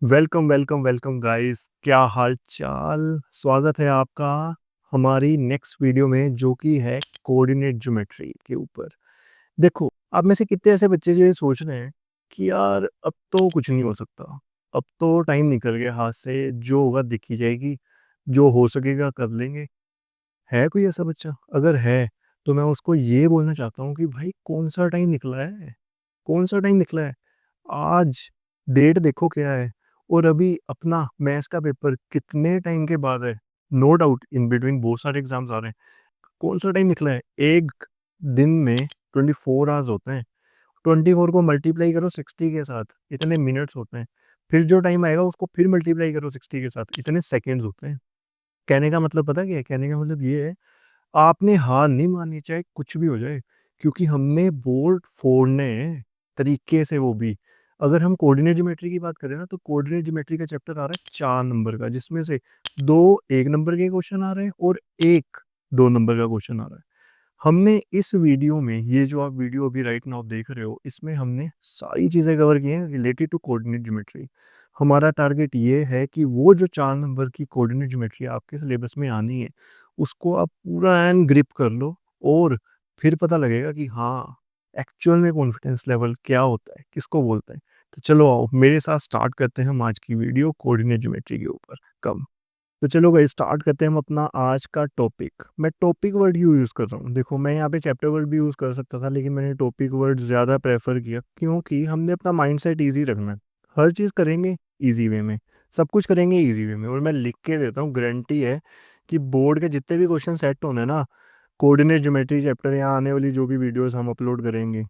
Welcome welcome welcome guys, क्या हाल चाल। स्वागत है आपका हमारी नेक्स्ट वीडियो में, जो कि है कोऑर्डिनेट ज्योमेट्री के ऊपर। देखो, आप में से कितने ऐसे बच्चे जो ये सोच रहे हैं कि यार अब तो कुछ नहीं हो सकता, अब तो टाइम निकल गया हाथ से, जो होगा दिख ही जाएगी, जो हो सकेगा कर लेंगे। है कोई ऐसा बच्चा? अगर है तो मैं उसको ये बोलना चाहता हूँ कि भाई कौन सा टाइम निकला है, कौन सा टाइम निकला है। आज डेट देखो क्या है, और अभी अपना मैथ्स का पेपर कितने टाइम के बाद है। नो डाउट इन बिटवीन बहुत सारे एग्जाम्स आ रहे हैं। कौन सा टाइम निकला है? एक दिन में 24 आवर्स होते हैं। 24 को मल्टीप्लाई करो 60 के साथ, इतने मिनट्स होते हैं। फिर जो टाइम आएगा उसको फिर मल्टीप्लाई करो 60 के साथ, इतने सेकेंड्स होते हैं। कहने का मतलब पता क्या है? कहने का मतलब ये है, आपने हार नहीं माननी चाहे कुछ भी हो जाए, क्योंकि हमने बोर्ड फोड़ने हैं तरीके से, वो भी। अगर हम कोऑर्डिनेट ज्योमेट्री की बात करें ना, तो कोऑर्डिनेट ज्योमेट्री का चैप्टर आ रहा है 4 नंबर का, जिसमें से 2 1 नंबर के क्वेश्चन आ रहे हैं और एक 2 नंबर का क्वेश्चन आ रहा है। हमने इस वीडियो में, ये जो आप वीडियो अभी राइट नाउ देख रहे हो, इसमें हमने सारी चीज़ें कवर की हैं रिलेटेड टू कोऑर्डिनेट ज्योमेट्री। हमारा टारगेट ये है कि वो जो 4 नंबर की कोऑर्डिनेट ज्योमेट्री आपके सिलेबस में आनी है, उसको आप पूरा एन ग्रिप कर लो, और फिर पता लगेगा कि हाँ, एक्चुअल में कॉन्फिडेंस लेवल क्या होता है, किसको बोलते हैं। तो चलो आओ मेरे साथ स्टार्ट करते हैं हम आज की वीडियो कोऑर्डिनेट ज्योमेट्री के ऊपर। कम तो चलो भाई, स्टार्ट करते हैं हम अपना आज का टॉपिक। मैं टॉपिक वर्ड क्यों यूज़ कर रहा हूँ? देखो, मैं यहाँ पे चैप्टर वर्ड भी यूज़ कर सकता था, लेकिन मैंने टॉपिक वर्ड ज़्यादा प्रेफर किया, क्योंकि हमने अपना माइंडसेट इजी रखना है। हर चीज़ करेंगे इजी वे में, सब कुछ करेंगे इजी वे में। और मैं लिख के देता हूँ, गारंटी है कि बोर्ड के जितने भी क्वेश्चन सेट होने ना, कोऑर्डिनेट ज्योमेट्री चैप्टर, यहाँ आने वाली जो भी वीडियोस हम अपलोड करेंगे,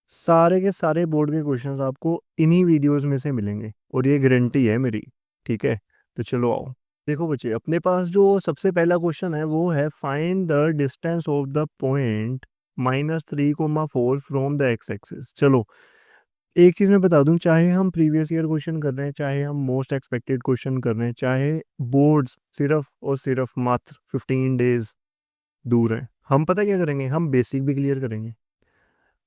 सारे के सारे बोर्ड के क्वेश्चंस आपको इन्हीं वीडियोस में से मिलेंगे, और ये गारंटी है मेरी। ठीक है, तो चलो आओ। देखो बच्चे, अपने पास जो सबसे पहला क्वेश्चन है वो है, find the distance of the point -3,4 from the x axis. चलो, एक चीज़ मैं बता दूं, चाहे हम प्रीवियस ईयर क्वेश्चन कर रहे हैं, चाहे हम मोस्ट एक्सपेक्टेड क्वेश्चन कर रहे हैं, चाहे बोर्ड्स सिर्फ और सिर्फ मात्र 15 डेज दूर हैं, हम पता क्या करेंगे, हम बेसिक भी क्लियर करेंगे।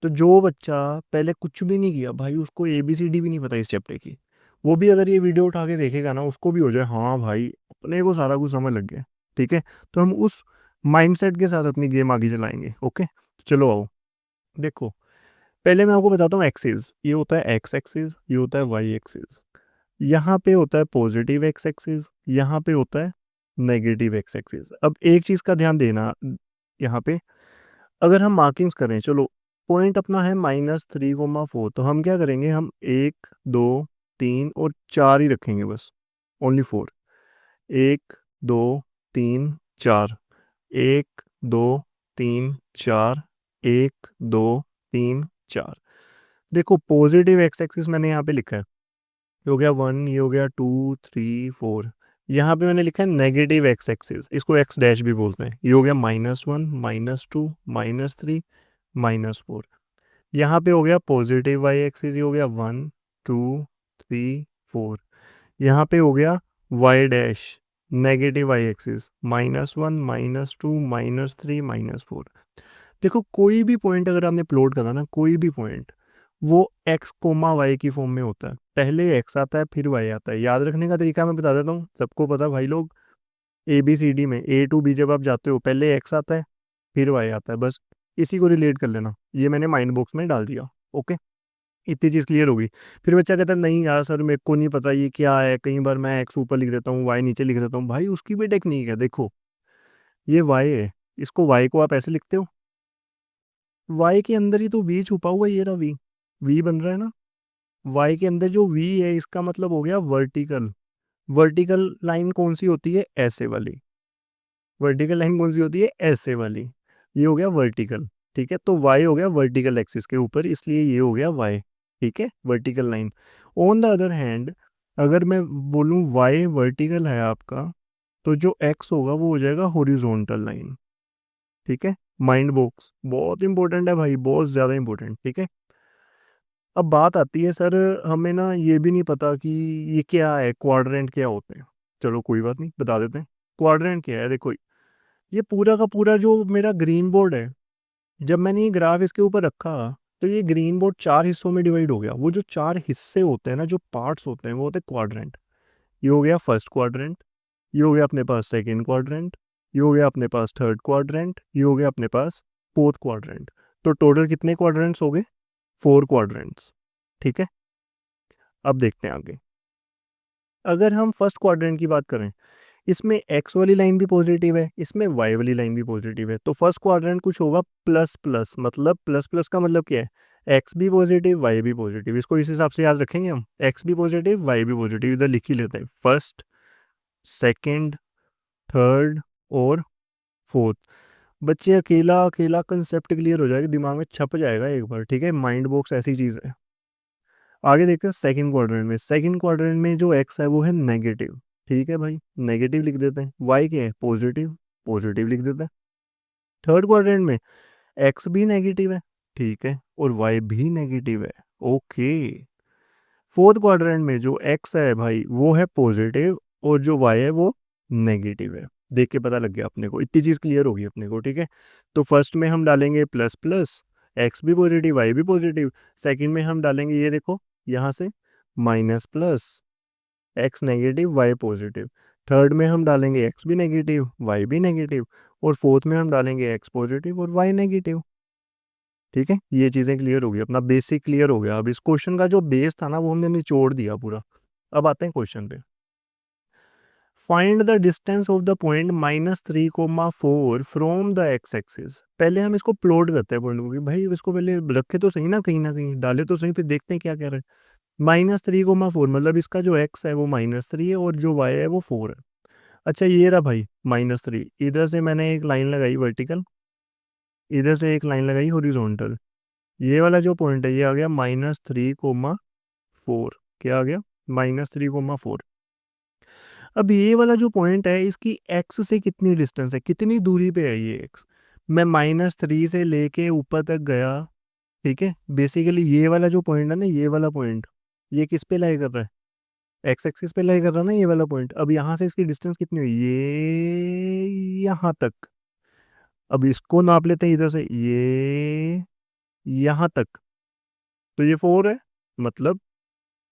तो जो बच्चा पहले कुछ भी नहीं किया भाई, उसको ABCD भी नहीं पता इस चैप्टर की, वो भी अगर ये वीडियो उठा के देखेगा ना, उसको भी हो जाए हाँ भाई, अपने को सारा कुछ समझ लग गया। ठीक है, तो हम उस माइंडसेट के साथ अपनी गेम आगे चलाएंगे। ओके, तो चलो आओ। देखो, पहले मैं आपको बताता हूँ एक्सिस। ये होता है एक्स एक्सिस, ये होता है वाई एक्सिस। यहाँ पे होता है पॉजिटिव एक्स एक्सिस, यहाँ पे होता है नेगेटिव एक्स एक्सिस। अब एक चीज़ का ध्यान देना, यहाँ पे अगर हम मार्किंग्स करें, चलो, पॉइंट अपना है -3,4, तो हम क्या करेंगे, हम 1 2 3 और 4 ही रखेंगे बस, ओनली 4। 1 2 3 4, 1 2 3 4, 1 2 3 4। देखो, पॉजिटिव एक्स एक्सिस मैंने यहाँ पे लिखा है, ये हो गया 1, ये हो गया 2 3 4। यहाँ पे मैंने लिखा है नेगेटिव एक्स एक्सिस, इसको एक्स डैश भी बोलते हैं। ये हो गया -1 -2 -3 -4। यहाँ पे हो गया पॉजिटिव वाई एक्सिस, ये हो गया 1 2 3 4। यहाँ पे हो गया Y dash, negative Y axis, -1 -2 -3 -4। देखो, कोई भी पॉइंट अगर आपने प्लॉट करा ना, कोई भी पॉइंट, वो एक्स कोमा वाई की फॉर्म में होता है। पहले एक्स आता है फिर वाई आता है। याद रखने का तरीका मैं बता देता हूँ, सबको पता भाई लोग, ABCD में A to B जब आप जाते हो, पहले एक्स आता है फिर वाई आता है, बस इसी को रिलेट कर लेना। ये मैंने माइंड बॉक्स में डाल दिया। ओके, इतनी चीज़ क्लियर होगी। फिर बच्चा कहता है नहीं यार सर, मेरे को नहीं पता ये क्या है, कई बार मैं एक्स ऊपर लिख देता हूँ, वाई नीचे लिख देता हूँ। भाई उसकी भी टेक्निक है। देखो, ये वाई है, इसको वाई को आप ऐसे लिखते हो, वाई के अंदर ही तो वी छुपा हुआ है, ये रहा वी, वी बन रहा है ना। वाई के अंदर जो वी है, इसका मतलब हो गया वर्टिकल। वर्टिकल लाइन कौन सी होती है? ऐसे वाली। वर्टिकल लाइन कौन सी होती है? ऐसे वाली। ये हो गया वर्टिकल। ठीक है, तो वाई हो गया वर्टिकल एक्सिस के ऊपर, इसलिए ये हो गया वाई। ठीक है, vertical line. On the other hand, अगर मैं बोलूँ वाई वर्टिकल है आपका, तो जो एक्स होगा वो हो जाएगा हॉरिजॉन्टल लाइन। ठीक है, माइंड बॉक्स बहुत इंपॉर्टेंट है भाई, बहुत ज़्यादा इंपॉर्टेंट। ठीक है, अब बात आती है सर, हमें ना ये भी नहीं पता कि ये क्या है, क्वाड्रेंट क्या होते हैं। चलो कोई बात नहीं, बता देते हैं। क्वाड्रेंट क्या है? देखो, ये पूरा का पूरा जो मेरा ग्रीन बोर्ड है, जब मैंने ये ग्राफ इसके ऊपर रखा, तो ये ग्रीन बोर्ड 4 हिस्सों में डिवाइड हो गया। वो जो 4 हिस्से होते हैं ना, जो पार्ट्स होते हैं, वो होते हैं क्वाड्रेंट। ये हो गया फर्स्ट क्वाड्रेंट, ये हो गया अपने पास सेकंड क्वाड्रेंट, ये हो गया अपने पास थर्ड क्वाड्रेंट, ये हो गया अपने पास फोर्थ क्वाड्रेंट। तो टोटल कितने क्वाड्रेंट्स हो गए? 4 क्वाड्रेंट्स। ठीक है, अब देखते हैं आगे। अगर हम फर्स्ट क्वाड्रेंट की बात करें, इसमें एक्स वाली लाइन भी पॉजिटिव है, इसमें वाई वाली लाइन भी पॉजिटिव है। तो फर्स्ट क्वाड्रेंट कुछ होगा प्लस प्लस, मतलब प्लस प्लस का मतलब क्या है? एक्स भी पॉजिटिव, वाई भी पॉजिटिव। इसको इस हिसाब से याद रखेंगे हम, एक्स भी पॉजिटिव, वाई भी पॉजिटिव। इधर लिख ही लेते हैं, फर्स्ट, सेकंड, थर्ड और फोर्थ। बच्चे अकेला अकेला कंसेप्ट क्लियर हो जाएगा, दिमाग में छप जाएगा एक बार। ठीक है, माइंड बॉक्स ऐसी चीज़ है। आगे देखते हैं सेकंड क्वाड्रेंट में। सेकंड क्वाड्रेंट में जो एक्स है वो है नेगेटिव। ठीक है भाई, नेगेटिव लिख देते हैं। वाई क्या है? पॉजिटिव, पॉजिटिव लिख देते हैं। थर्ड क्वाड्रेंट में एक्स भी नेगेटिव है, ठीक है, और वाई भी नेगेटिव है। ओके। फोर्थ क्वाड्रेंट में जो एक्स है भाई वो है पॉजिटिव, और जो वाई है वो नेगेटिव है। देख के पता लग गया अपने को, इतनी चीज़ क्लियर होगी अपने को। ठीक है, तो फर्स्ट में हम डालेंगे प्लस प्लस, एक्स भी पॉजिटिव, वाई भी पॉजिटिव। सेकंड में हम डालेंगे, ये देखो यहाँ से, minus plus, X negative, Y positive. Third में हम डालेंगे एक्स भी नेगेटिव, वाई भी नेगेटिव। और फोर्थ में हम डालेंगे एक्स पॉजिटिव और वाई नेगेटिव। ठीक है, ये चीज़ें क्लियर हो गई, अपना बेसिक क्लियर हो गया। अब इस क्वेश्चन का जो बेस था ना, वो हमने निचोड़ दिया पूरा। अब आते हैं क्वेश्चन पे। Find the distance of the point -3,4 from the x axis. पहले हम इसको प्लॉट करते हैं पॉइंट को, कि भाई इसको पहले रखे तो सही ना, कहीं डाले तो सही, फिर देखते हैं क्या कह रहे हैं। -3,4 मतलब इसका जो एक्स है वो -3 है, और जो वाई है वो 4 है। अच्छा, ये रहा भाई -3, इधर से मैंने एक लाइन लगाई वर्टिकल, इधर से एक लाइन लगाई हॉरिजॉन्टल। ये वाला जो पॉइंट है ये आ गया -3,4। क्या आ गया? -3,4। अब ये वाला जो पॉइंट है, इसकी एक्स से कितनी डिस्टेंस है, कितनी दूरी पे है ये एक्स? मैं -3 से लेके ऊपर तक गया। ठीक है, बेसिकली ये वाला जो पॉइंट है ना, ये वाला पॉइंट, ये किस पे लाई कर रहा है? एक्स एक्सिस पे लाई कर रहा है ना ये वाला पॉइंट। अब यहाँ से इसकी डिस्टेंस कितनी हुई? ये यहाँ तक। अब इसको नाप लेते हैं इधर से, ये यहाँ तक। तो ये 4 है। मतलब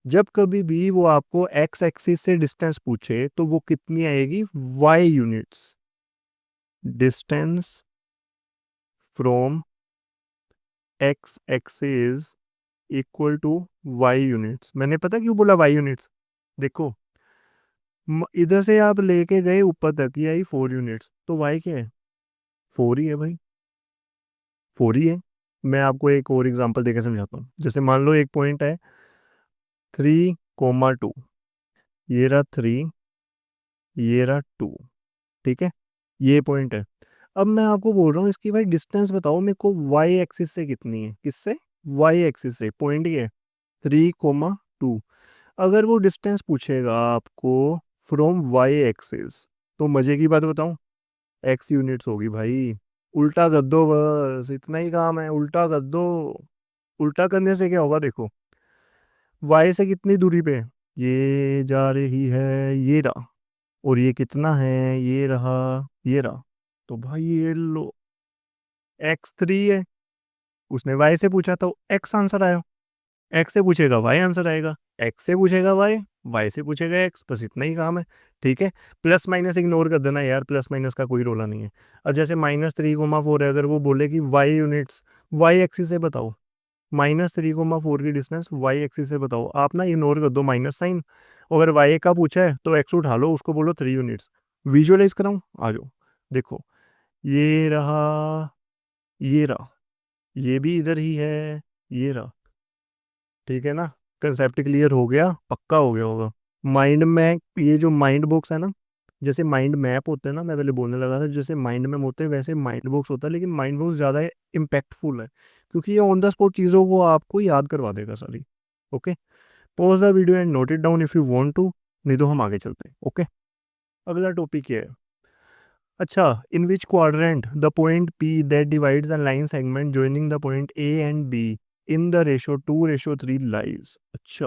जब कभी भी वो आपको एक्स एक्सिस से डिस्टेंस पूछे तो वो कितनी आएगी? Y units. Distance from X axis equal to Y units. मैंने पता क्यों बोला वाई यूनिट्स? देखो, इधर से आप लेके गए ऊपर तक, ये आई 4 यूनिट्स, तो वाई क्या है? 4 ही है भाई, 4 ही है। मैं आपको एक और एग्जांपल देकर समझाता हूँ। जैसे मान लो एक पॉइंट है 3,2, ये रहा 3, ये रहा 2। ठीक है, ये पॉइंट है। अब मैं आपको बोल रहा हूँ इसकी भाई डिस्टेंस बताओ मेरे को, वाई एक्सिस से कितनी है? किससे? वाई एक्सिस से। पॉइंट ये 3,2। अगर वो डिस्टेंस पूछेगा आपको फ्रॉम वाई एक्सिस, तो मजे की बात बताऊं, एक्स यूनिट्स होगी भाई। उल्टा कर दो, बस इतना ही काम है, उल्टा कर दो। उल्टा करने से क्या होगा? देखो, वाई से कितनी दूरी पे है? ये जा रही है, ये रहा। और ये कितना है? ये रहा, ये रहा। तो भाई ये लो, x3 है। उसने y से पूछा तो x आंसर आया। x से पूछेगा y आंसर आएगा, x से पूछेगा y से पूछेगा x। बस इतना ही काम है। ठीक है, प्लस माइनस इग्नोर कर देना यार, प्लस माइनस का कोई रोला नहीं है। अब जैसे -3,4 है, अगर वो बोले कि y यूनिट्स y एक्सिस से बताओ, -3,4 की डिस्टेंस y एक्सिस से बताओ, आप ना इग्नोर कर दो माइनस साइन। अगर y का पूछा है तो x उठा लो, उसको बोलो 3 यूनिट्स। विजुअलाइज कराऊं? आ जाओ, देखो, ये रहा, ये रहा, ये भी इधर ही है, ये रहा। ठीक है ना, कंसेप्ट क्लियर हो गया? पक्का हो गया होगा। माइंड में ये जो माइंड बॉक्स है ना, जैसे माइंड मैप होते हैं ना, मैं पहले बोलने लगा था जैसे माइंड मैप होते हैं, वैसे माइंड बॉक्स होता है। लेकिन माइंड बॉक्स ज़्यादा इम्पैक्टफुल है, क्योंकि ये ऑन द स्पॉट चीज़ों को आपको याद करवा देगा सारी। Okay, pause the video and note it down if you want to, नहीं तो हम आगे चलते हैं। ओके, अगला टॉपिक ये है। अच्छा, in which quadrant the point P that divides the line segment joining the point A and B in the ratio 2:3 lies. अच्छा,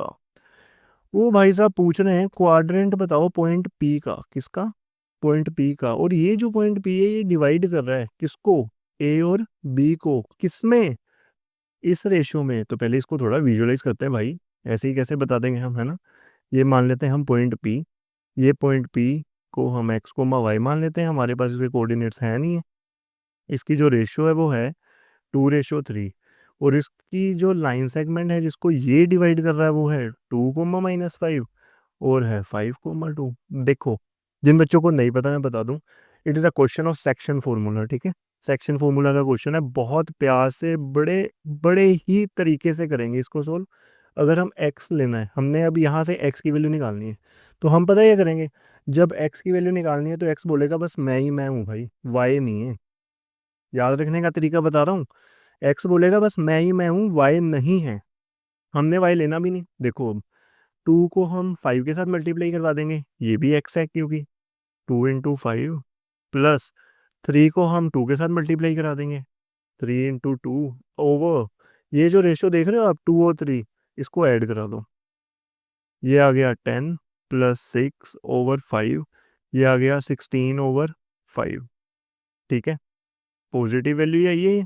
वो भाई साहब पूछ रहे हैं क्वाड्रेंट बताओ पॉइंट पी का। किसका? पॉइंट पी का। और ये जो पॉइंट पी है ये डिवाइड कर रहा है किसको? ए और बी को। किसमें? इस रेशियो में तो पहले इसको थोड़ा विजुअलाइज करते हैं भाई, ऐसे ही कैसे बता देंगे हम, है ना। ये मान लेते हैं हम पॉइंट पी, ये पॉइंट पी को हम एक्स कोमा वाई मान लेते हैं, हमारे पास इसके कोऑर्डिनेट्स हैं नहीं है। इसकी जो रेशियो है वो है 2:3, और इसकी जो लाइन सेगमेंट है जिसको ये डिवाइड कर रहा है वो है 2, -5 और है 5, 2। देखो, जिन बच्चों को नहीं पता मैं बता दूं, it is a question of section formula, ठीक है। सेक्शन फॉर्मूला का क्वेश्चन है, बहुत प्यार से बड़े बड़े ही तरीके से करेंगे इसको सोल्व। अगर हम x लेना है, हमने अब यहाँ से x की वैल्यू निकालनी है, तो हम पता है क्या करेंगे। जब x की वैल्यू निकालनी है तो x बोलेगा बस मैं ही मैं हूँ भाई, y नहीं है। याद रखने का तरीका बता रहा हूँ, x बोलेगा बस मैं ही मैं हूँ, y नहीं है। हमने y लेना भी नहीं। देखो, अब 2 को हम 5 के साथ मल्टीप्लाई करवा देंगे, ये भी x है क्योंकि 2 × 5, प्लस 3 को हम 2 के साथ मल्टीप्लाई करा देंगे, 3 × 2 ओवर, ये जो रेशियो देख रहे हो आप 2 और 3, इसको ऐड करा दो, ये आ गया 10 + 6/5, ये आ गया 16/5, ठीक है। पॉजिटिव वैल्यू है ये,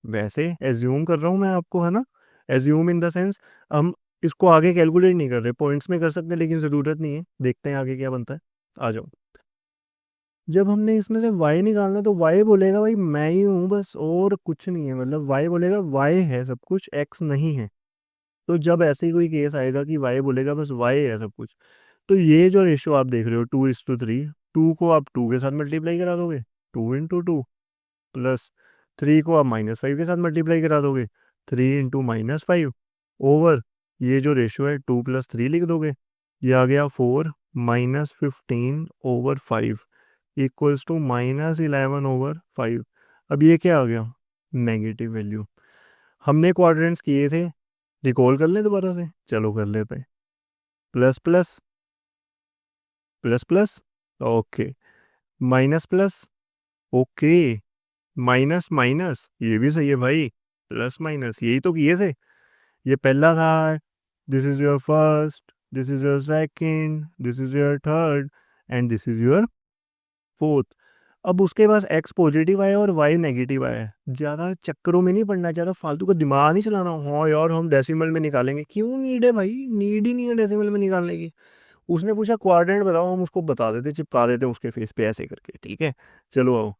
वैसे एज्यूम कर रहा हूँ मैं आपको, है ना। एज्यूम इन द सेंस हम इसको आगे कैलकुलेट नहीं कर रहे, पॉइंट्स में कर सकते हैं लेकिन ज़रूरत नहीं है, देखते हैं आगे क्या बनता है। आ जाओ, जब हमने इसमें से y निकालना है तो y बोलेगा भाई मैं ही हूँ बस, और कुछ नहीं है, मतलब y बोलेगा y है सब कुछ, x नहीं है। तो जब ऐसे ही कोई केस आएगा कि y बोलेगा बस y है सब कुछ, तो ये जो रेशियो आप देख रहे हो 2:3, 2 को आप 2 के साथ मल्टीप्लाई करा दोगे, 2 × 2, प्लस 3 को आप -5 के साथ मल्टीप्लाई करा दोगे, 3 × -5 ओवर, ये जो रेशियो है 2 + 3 लिख दोगे, ये आ गया 4 -15/5 इक्वल्स टू -11/5। अब ये क्या आ गया, नेगेटिव वैल्यू। हमने क्वाड्रेंट्स किए थे, रिकॉल कर लें दोबारा से, चलो कर लेते हैं। Plus plus plus plus, okay, minus plus, okay, minus minus, ये भी सही है भाई, प्लस माइनस यही तो किए थे। ये पहला था, this is your first, this is your second, this is your third, and this is your fourth. अब उसके पास x पॉजिटिव आया और y नेगेटिव आया है, ज़्यादा चक्करों में नहीं पड़ना, ज़्यादा फालतू का दिमाग नहीं चलाना। हाँ यार हम डेसिमल में निकालेंगे, क्यों नीड है भाई, नीड ही नहीं है डेसिमल में निकालने की। उसने पूछा क्वाड्रेंट बताओ, हम उसको बता देते, चिपका देते उसके फेस पे ऐसे करके, ठीक है। चलो आओ,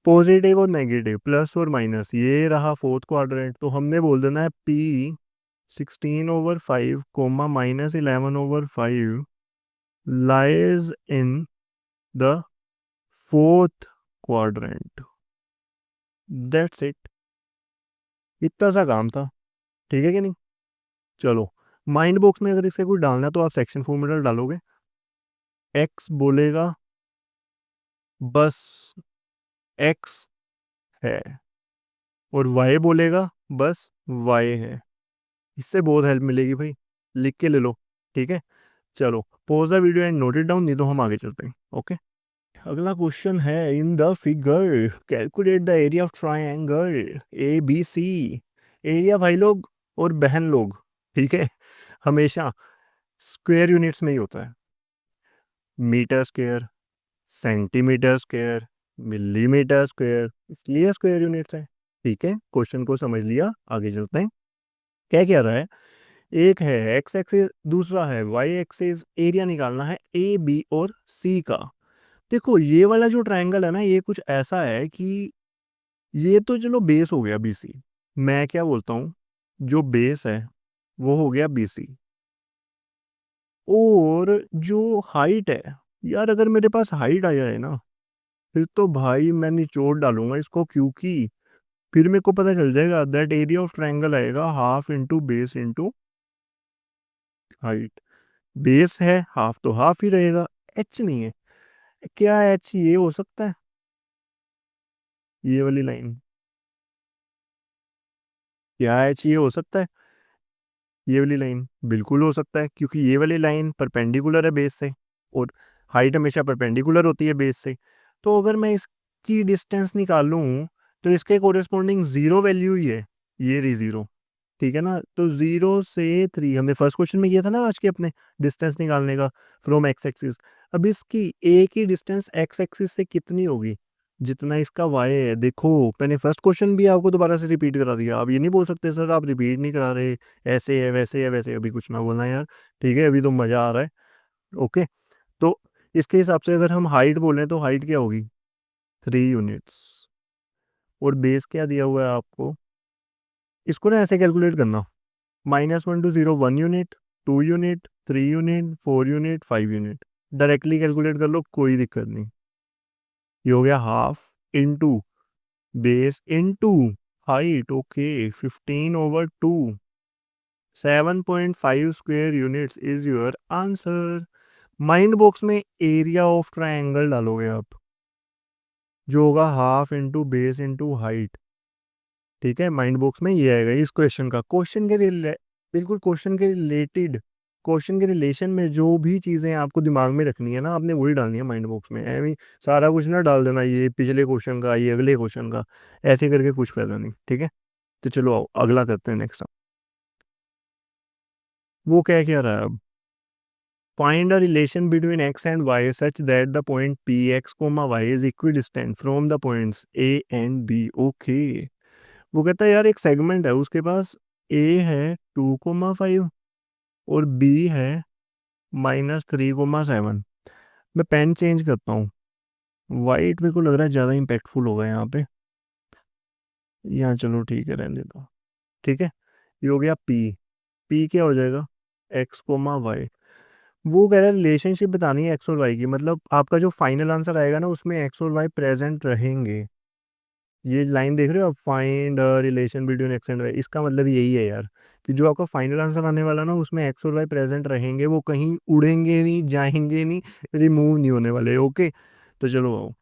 पॉजिटिव और नेगेटिव, प्लस और माइनस, ये रहा फोर्थ क्वाड्रेंट, तो हमने बोल देना है p 16/5, -11/5 lies in the fourth quadrant. That's it, इतना सा काम था, ठीक है कि नहीं। चलो, माइंड बॉक्स में अगर इससे कोई डालना है तो आप सेक्शन फॉर्मूला डालोगे, x बोलेगा बस x है, और y बोलेगा बस y है। इससे बहुत हेल्प मिलेगी भाई, लिख के ले लो, ठीक है। चलो, pause the video and note it down, नहीं तो हम आगे चलते हैं, ओके। अगला क्वेश्चन है, in the figure calculate the area of triangle ABC। Area भाई लोग और बहन लोग, ठीक है, हमेशा स्क्वायर यूनिट्स में ही होता है, metre square, centimetre square, millimetre square, इसलिए स्क्वायर यूनिट्स है, ठीक है। क्वेश्चन को समझ लिया, आगे चलते हैं। क्या क्या रहा है, एक है एक्स एक्सिस, दूसरा है वाई एक्सिस, एरिया निकालना है AB और C का। देखो, ये वाला जो ट्रायंगल है ना, ये कुछ ऐसा है कि ये तो चलो बेस हो गया BC, मैं क्या बोलता हूँ, जो बेस है वो हो गया BC, और जो हाइट है, यार अगर मेरे पास हाइट आया है ना, फिर तो भाई मैं निचोड़ डालूंगा इसको, क्योंकि फिर मेरे को पता चल जाएगा दैट एरिया ऑफ ट्रायंगल आएगा half into base into height. Base है, हाफ तो हाफ ही रहेगा, एच नहीं है। क्या एच ये हो सकता है, ये वाली लाइन, क्या एच ये हो सकता है, ये वाली लाइन बिल्कुल हो सकता है, क्योंकि ये वाली लाइन परपेंडिकुलर है बेस से, और हाइट हमेशा परपेंडिकुलर होती है बेस से। तो अगर मैं इसकी डिस्टेंस निकालूं तो इसके कोरिस्पोंडिंग जीरो वैल्यू ही है, ये रही जीरो, ठीक है ना। तो 0 से 3 हमने फर्स्ट क्वेश्चन में किया था ना आज के अपने, डिस्टेंस निकालने का फ्रॉम एक्स एक्सिस। अब इसकी ए की डिस्टेंस एक्स एक्सिस से कितनी होगी, जितना इसका y है। देखो मैंने फर्स्ट क्वेश्चन भी आपको दोबारा से रिपीट करा दिया। आप ये नहीं बोल सकते सर आप रिपीट नहीं करा रहे, ऐसे है वैसे है वैसे, अभी कुछ ना बोलना यार, ठीक है, अभी तो मज़ा आ रहा है। ओके, तो इसके हिसाब से अगर हम हाइट बोलें तो हाइट क्या होगी, 3 यूनिट्स। और बेस क्या दिया हुआ है आपको, इसको ना ऐसे कैलकुलेट करना, -1 to 0 1 unit, 2 unit, 3 unit, 4 unit, 5 unit, directly calculate कर लो, कोई दिक्कत नहीं। ये हो गया half into base into height, okay, 15/2, 7.5 square units is your answer. Mind box में एरिया ऑफ ट्रायंगल डालोगे आप, जो होगा half into base into height, ठीक है। माइंड बॉक्स में ये आएगा इस क्वेश्चन का, बिल्कुल क्वेश्चन के रिलेटेड, क्वेश्चन के रिलेशन में जो भी चीज़ें आपको दिमाग में रखनी है ना, आपने वही डालनी है माइंड बॉक्स में। ऐਵੇਂ सारा कुछ ना डाल देना, ये पिछले क्वेश्चन का, ये अगले क्वेश्चन का, ऐसे करके कुछ फायदा नहीं, ठीक है। तो चलो आओ अगला करते हैं, नेक्स्ट। वो क्या क्या रहा है अब, find a relation between x and y such that the point px, y is equidistant from the points a and b। Okay, वो कहता है यार एक सेगमेंट है, उसके पास a है 2,5 और b है -3,7। मैं पेन चेंज करता हूँ, वाइट मेरे को लग रहा है ज़्यादा इम्पैक्टफुल होगा यहाँ पे, यहाँ चलो ठीक है रहने देता हूँ, ठीक है। ये हो गया p क्या हो जाएगा, x, y। वो कह रहा है रिलेशनशिप बतानी है एक्स और वाई की, मतलब आपका जो फाइनल आंसर आएगा ना उसमें एक्स और वाई प्रेजेंट रहेंगे। ये लाइन देख रहे हो आप, find relation between X and Y, इसका मतलब यही है यार, कि जो आपका फाइनल आंसर आने वाला ना उसमें एक्स और वाई प्रेजेंट रहेंगे, वो कहीं उड़ेंगे नहीं, जाएंगे नहीं, रिमूव नहीं होने वाले। ओके, तो चलो आओ,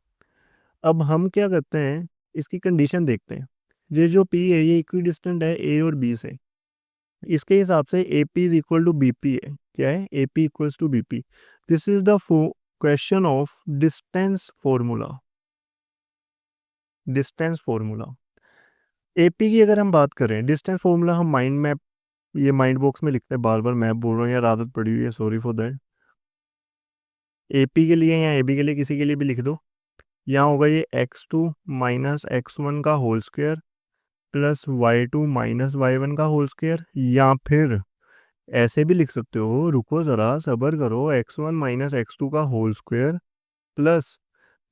अब हम क्या करते हैं, इसकी कंडीशन देखते हैं। ये जो पी है ये इक्वी डिस्टेंट है ए और बी से, इसके हिसाब से A P is equal to B P है। क्या है, A P equals to B P. This is the question of distance formula, distance formula. AP की अगर हम बात करें, डिस्टेंस फॉर्मूला हम माइंड मैप, ये माइंड बॉक्स में लिखते हैं, बार बार मैप बोल रहा हूँ यार, आदत पड़ी हुई है, सॉरी फॉर दैट। एपी के लिए या एबी के लिए, किसी के लिए भी लिख दो। यहाँ होगा ये x2 माइनस x1 का whole square plus y2 minus y1 का होल स्क्वायर, या फिर ऐसे भी लिख सकते हो, रुको ज़रा सब्र करो, x1 माइनस x2 का whole square plus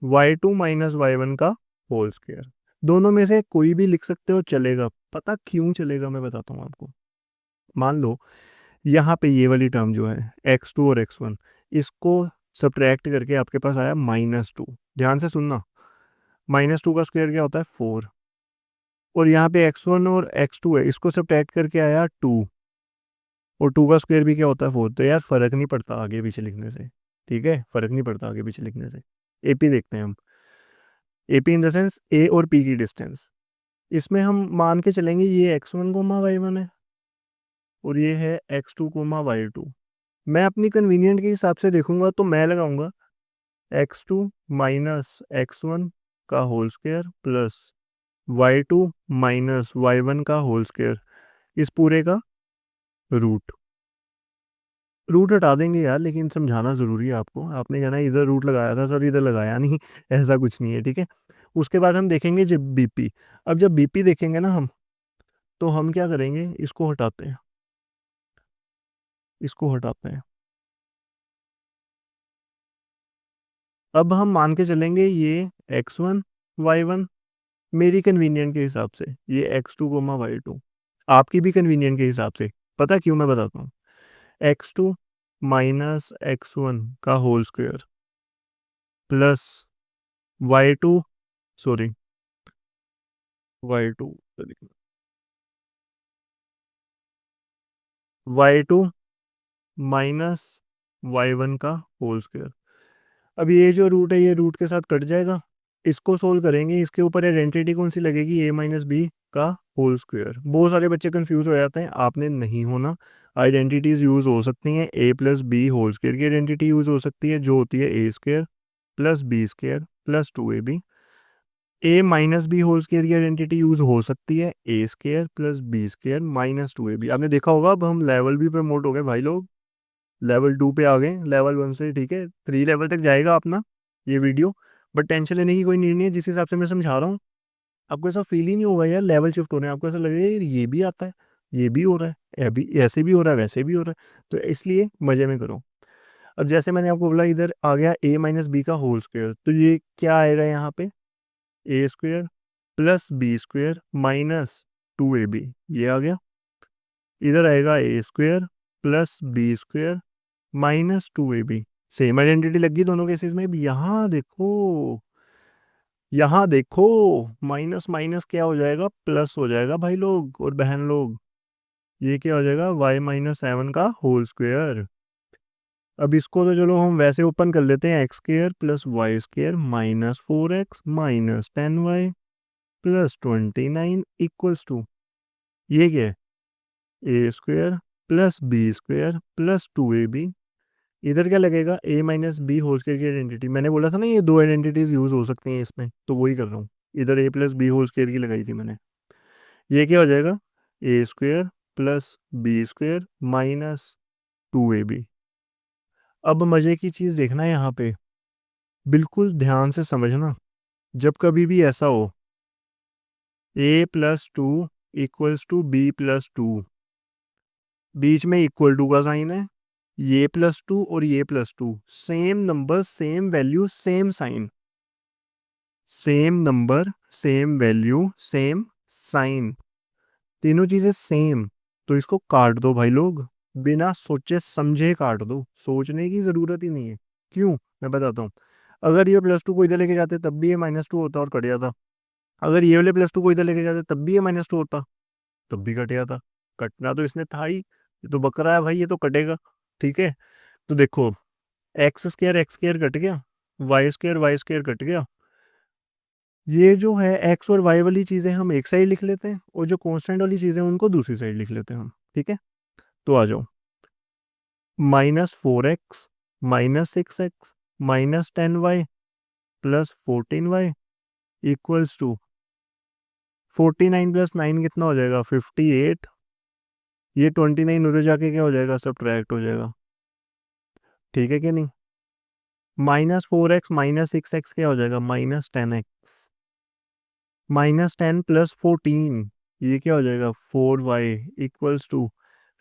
y2 minus y1 का होल स्क्वायर। दोनों में से कोई भी लिख सकते हो, चलेगा। पता क्यों चलेगा, मैं बताता हूँ आपको। मान लो यहाँ पे ये वाली टर्म जो है x2 और x1, इसको सब्ट्रैक्ट करके आपके पास आया -2। ध्यान से सुनना, -2 का स्क्वायर क्या होता है, 4। और यहाँ पे x1 और x2 है, इसको सब्ट्रैक्ट करके आया 2, और 2 का स्क्वायर भी क्या होता है, 4। तो यार फर्क नहीं पड़ता आगे पीछे लिखने से, ठीक है, फर्क नहीं पड़ता आगे पीछे लिखने से। एपी देखते हैं हम, एपी इन द सेंस ए और पी की डिस्टेंस। इसमें हम मान के चलेंगे ये x1 y1 है और ये है x2 y2। मैं अपनी कन्वीनियंट के हिसाब से देखूंगा तो मैं लगाऊंगा x2 माइनस x1 का whole square plus y2 minus y1 का होल स्क्वायर, इस पूरे का रूट। रूट हटा देंगे यार, लेकिन समझाना ज़रूरी है आपको, आपने कहना इधर रूट लगाया था सर, इधर लगाया नहीं, ऐसा कुछ नहीं है, ठीक है। उसके बाद हम देखेंगे जब बीपी। अब जब बीपी देखेंगे ना हम, तो हम क्या करेंगे, इसको हटाते हैं, इसको हटाते हैं। अब हम मान के चलेंगे ये x1 y1, मेरी कन्वीनियंट के हिसाब से ये x2 y2, आपकी भी कन्वीनियंट के हिसाब से। पता क्यों, मैं बताता हूँ। x2 माइनस x1 का whole square plus y2, sorry y2, y2 minus y1 का होल स्क्वायर। अब ये जो रूट है ये रूट के साथ कट जाएगा, इसको सोल्व करेंगे, इसके ऊपर आइडेंटिटी कौन सी लगेगी, a माइनस बी का होल स्क्वायर। बहुत सारे बच्चे कंफ्यूज हो जाते हैं, आपने नहीं होना। आइडेंटिटीज यूज़ हो सकती हैं, a plus B whole square की आइडेंटिटी यूज़ हो सकती है, जो होती है A square plus B square plus 2ab। A minus B whole square की आइडेंटिटी यूज़ हो सकती है, A square plus B square minus 2ab। आपने देखा होगा, अब हम लेवल भी प्रमोट हो गए भाई लोग, लेवल 2 पे आ गए लेवल 1 से, ठीक है। 3 लेवल तक जाएगा अपना ये वीडियो, बट टेंशन लेने की कोई नीड नहीं है, जिस हिसाब से मैं समझा रहा हूँ आपको ऐसा फील ही नहीं होगा यार लेवल शिफ्ट हो रहे हैं, आपको ऐसा लगेगा यार ये भी आता है, ये भी हो रहा है, अभी ऐसे भी हो रहा है, वैसे भी हो रहा है, तो इसलिए मजे में करो। अब जैसे मैंने आपको बोला इधर आ गया a माइनस बी का होल स्क्वायर, तो ये क्या आएगा यहाँ पे, A square plus B square minus 2ab, ये आ गया। इधर आएगा A square plus B square minus 2ab। Same identity लगी दोनों केसेस में। अब यहाँ देखो माइनस माइनस क्या हो जाएगा, प्लस हो जाएगा भाई लोग और बहन लोग। ये क्या हो जाएगा, y-7 का होल स्क्वायर। अब इसको तो चलो हम वैसे ओपन कर लेते हैं, X square plus Y square minus 4x minus 10y plus 29 equals to, ये क्या है, A square plus B square plus 2ab। इधर क्या लगेगा, a minus B whole square की आइडेंटिटी, मैंने बोला था ना ये दो आइडेंटिटीज यूज हो सकती हैं इसमें, तो वही कर रहा हूँ। इधर a plus B whole square की लगाई थी मैंने। ये क्या हो जाएगा, A square plus B square minus 2ab। अब मजे की चीज देखना है यहाँ पे, बिल्कुल ध्यान से समझना। जब कभी भी ऐसा हो a plus two equals to B plus two, बीच में इक्वल टू का साइन है, ये प्लस टू और ये plus two, same number same value same sign, same number same value same sign, तीनों चीजें सेम, तो इसको काट दो भाई लोग, बिना सोचे समझे काट दो, सोचने की जरूरत ही नहीं है। क्यों, मैं बताता हूँ। अगर ये प्लस टू को इधर लेके जाते तब भी ये माइनस टू होता और कट जाता, अगर ये वाले प्लस टू को इधर लेके जाते तब भी ये माइनस टू होता, तब भी कट जाता। कटना तो इसने था ही, ये तो बकरा है भाई, ये तो कटेगा। ठीक है, तो देखो एक्स स्क्वायर कट गया, वाई स्क्वायर कट गया। ये जो है एक्स और वाई वाली चीजें हम एक साइड लिख लेते हैं और जो कांस्टेंट वाली चीजें हैं उनको दूसरी साइड लिख लेते हैं हम। ठीक है, तो आ जाओ, -4x -6x -10y plus 14y equals to 49 plus 9 कितना हो जाएगा, 58। ये 29 उधर जाके क्या हो जाएगा, सब्ट्रैक्ट हो जाएगा। ठीक है कि नहीं, -4x -6x क्या हो जाएगा, -10x -10 प्लस 14, ये क्या हो जाएगा, 4y इक्वल्स टू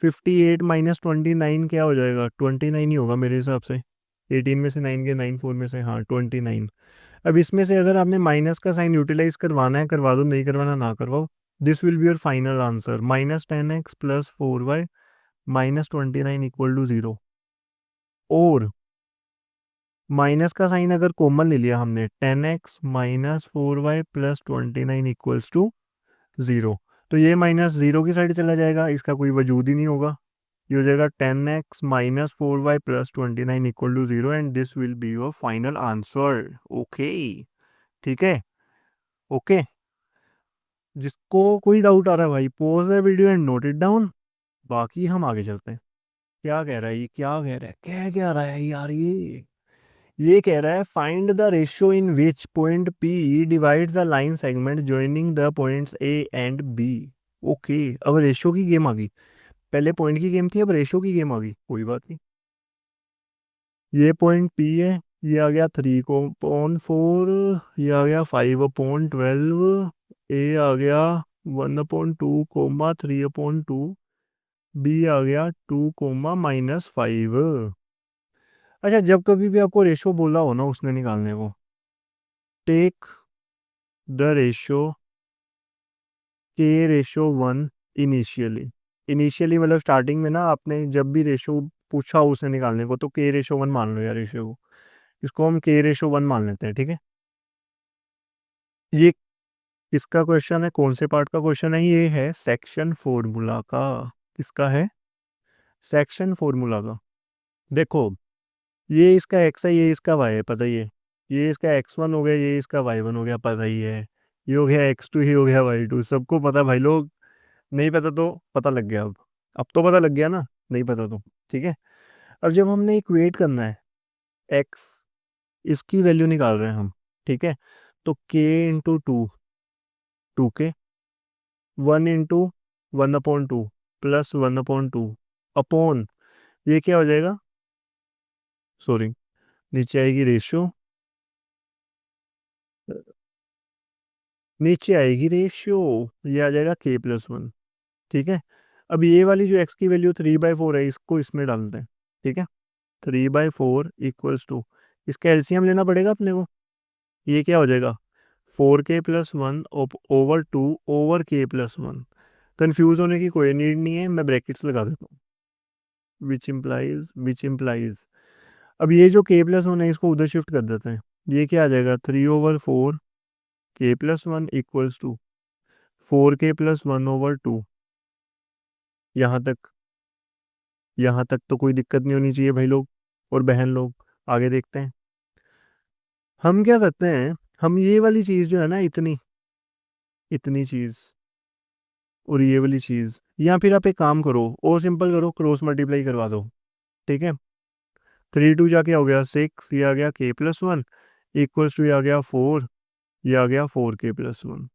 58 -29 क्या हो जाएगा, 29 ही होगा मेरे हिसाब से। 18 में से 9 के 9, 4 में से, हाँ 29। अब इसमें से अगर आपने माइनस का साइन यूटिलाइज करवाना है करवा दो, नहीं करवाना ना करवाओ। This will be your final answer, -10x plus 4y -29 equal to 0। और माइनस का साइन अगर कॉमन ले लिया हमने, 10x -4y plus 29 equals to 0, तो ये माइनस 0 की साइड चला जाएगा, इसका कोई वजूद ही नहीं होगा। ये हो जाएगा 10x -4y plus 29 equal to 0 and this will be your final answer. Okay, ठीक है, ओके। जिसको कोई डाउट आ रहा है भाई, pause the video and note it down, बाकी हम आगे चलते हैं। क्या कह रहा है ये, क्या कह रहा है, क्या कह रहा है यार ये कह रहा है find the ratio in which point P divide the line segment joining the points A and B. Okay, अब रेशियो की गेम आ गई, पहले पॉइंट की गेम थी, अब रेशियो की गेम आ गई, कोई बात नहीं। ये पॉइंट पी है, ये आ गया 3/4, ये आ गया 5/12, ए आ गया 1/2, 3/2, बी आ गया 2, -5। अच्छा, जब कभी भी आपको रेशो बोला हो ना उसने निकालने को, take the ratio k/1 initially. Initially मतलब स्टार्टिंग में ना, आपने जब भी रेशो पूछा हो उसने निकालने को, तो k/1 मान लो यार रेशो को, इसको हम k/1 मान लेते हैं। ठीक है, ये किसका क्वेश्चन है, कौन से पार्ट का क्वेश्चन है, ये है सेक्शन फॉर्मूला का। किसका है, सेक्शन फॉर्मूला का। देखो, ये इसका एक्स है, ये इसका वाई है, पता ही है। ये इसका x1 हो गया, ये इसका y1 हो गया, पता ही है। ये हो गया x2, ये हो गया y2, सबको पता भाई लोग। नहीं पता तो पता लग गया, अब तो पता लग गया ना, नहीं पता तो। ठीक है, अब जब हमने इक्वेट करना है x, इसकी वैल्यू निकाल रहे हैं हम। ठीक है, तो k × 2, 2k, 1 × 1/2 प्लस 1/2 अपॉन, ये क्या हो जाएगा, सॉरी नीचे आएगी रेशियो, नीचे आएगी रेशियो, ये आ जाएगा k+1। ठीक है, अब ये वाली जो x की वैल्यू 3/4 है इसको इसमें डालते हैं। ठीक है, 3/4 इक्वल्स टू, इसका एलसीएम लेना पड़ेगा अपने को। ये क्या हो जाएगा, 4k+1 over 2 over k+1। Confuse होने की कोई नीड नहीं है, मैं ब्रैकेट्स लगा देता हूँ। विच इम्प्लाइज अब ये जो k+1 है इसको उधर शिफ्ट कर देते हैं। ये क्या आ जाएगा, 3/4 k+1 equals to 4k+1 over 2। यहाँ तक तो कोई दिक्कत नहीं होनी चाहिए भाई लोग और बहन लोग। आगे देखते हैं, हम क्या करते हैं, हम ये वाली चीज़ जो है ना, इतनी इतनी चीज़ और ये वाली चीज़, या फिर आप एक काम करो, और सिंपल करो, क्रॉस मल्टीप्लाई करवा दो। ठीक है, 3 2 जाके हो गया 6, ये आ गया k+1 इक्वल्स टू, ये आ गया 4, ये आ गया 4k+1।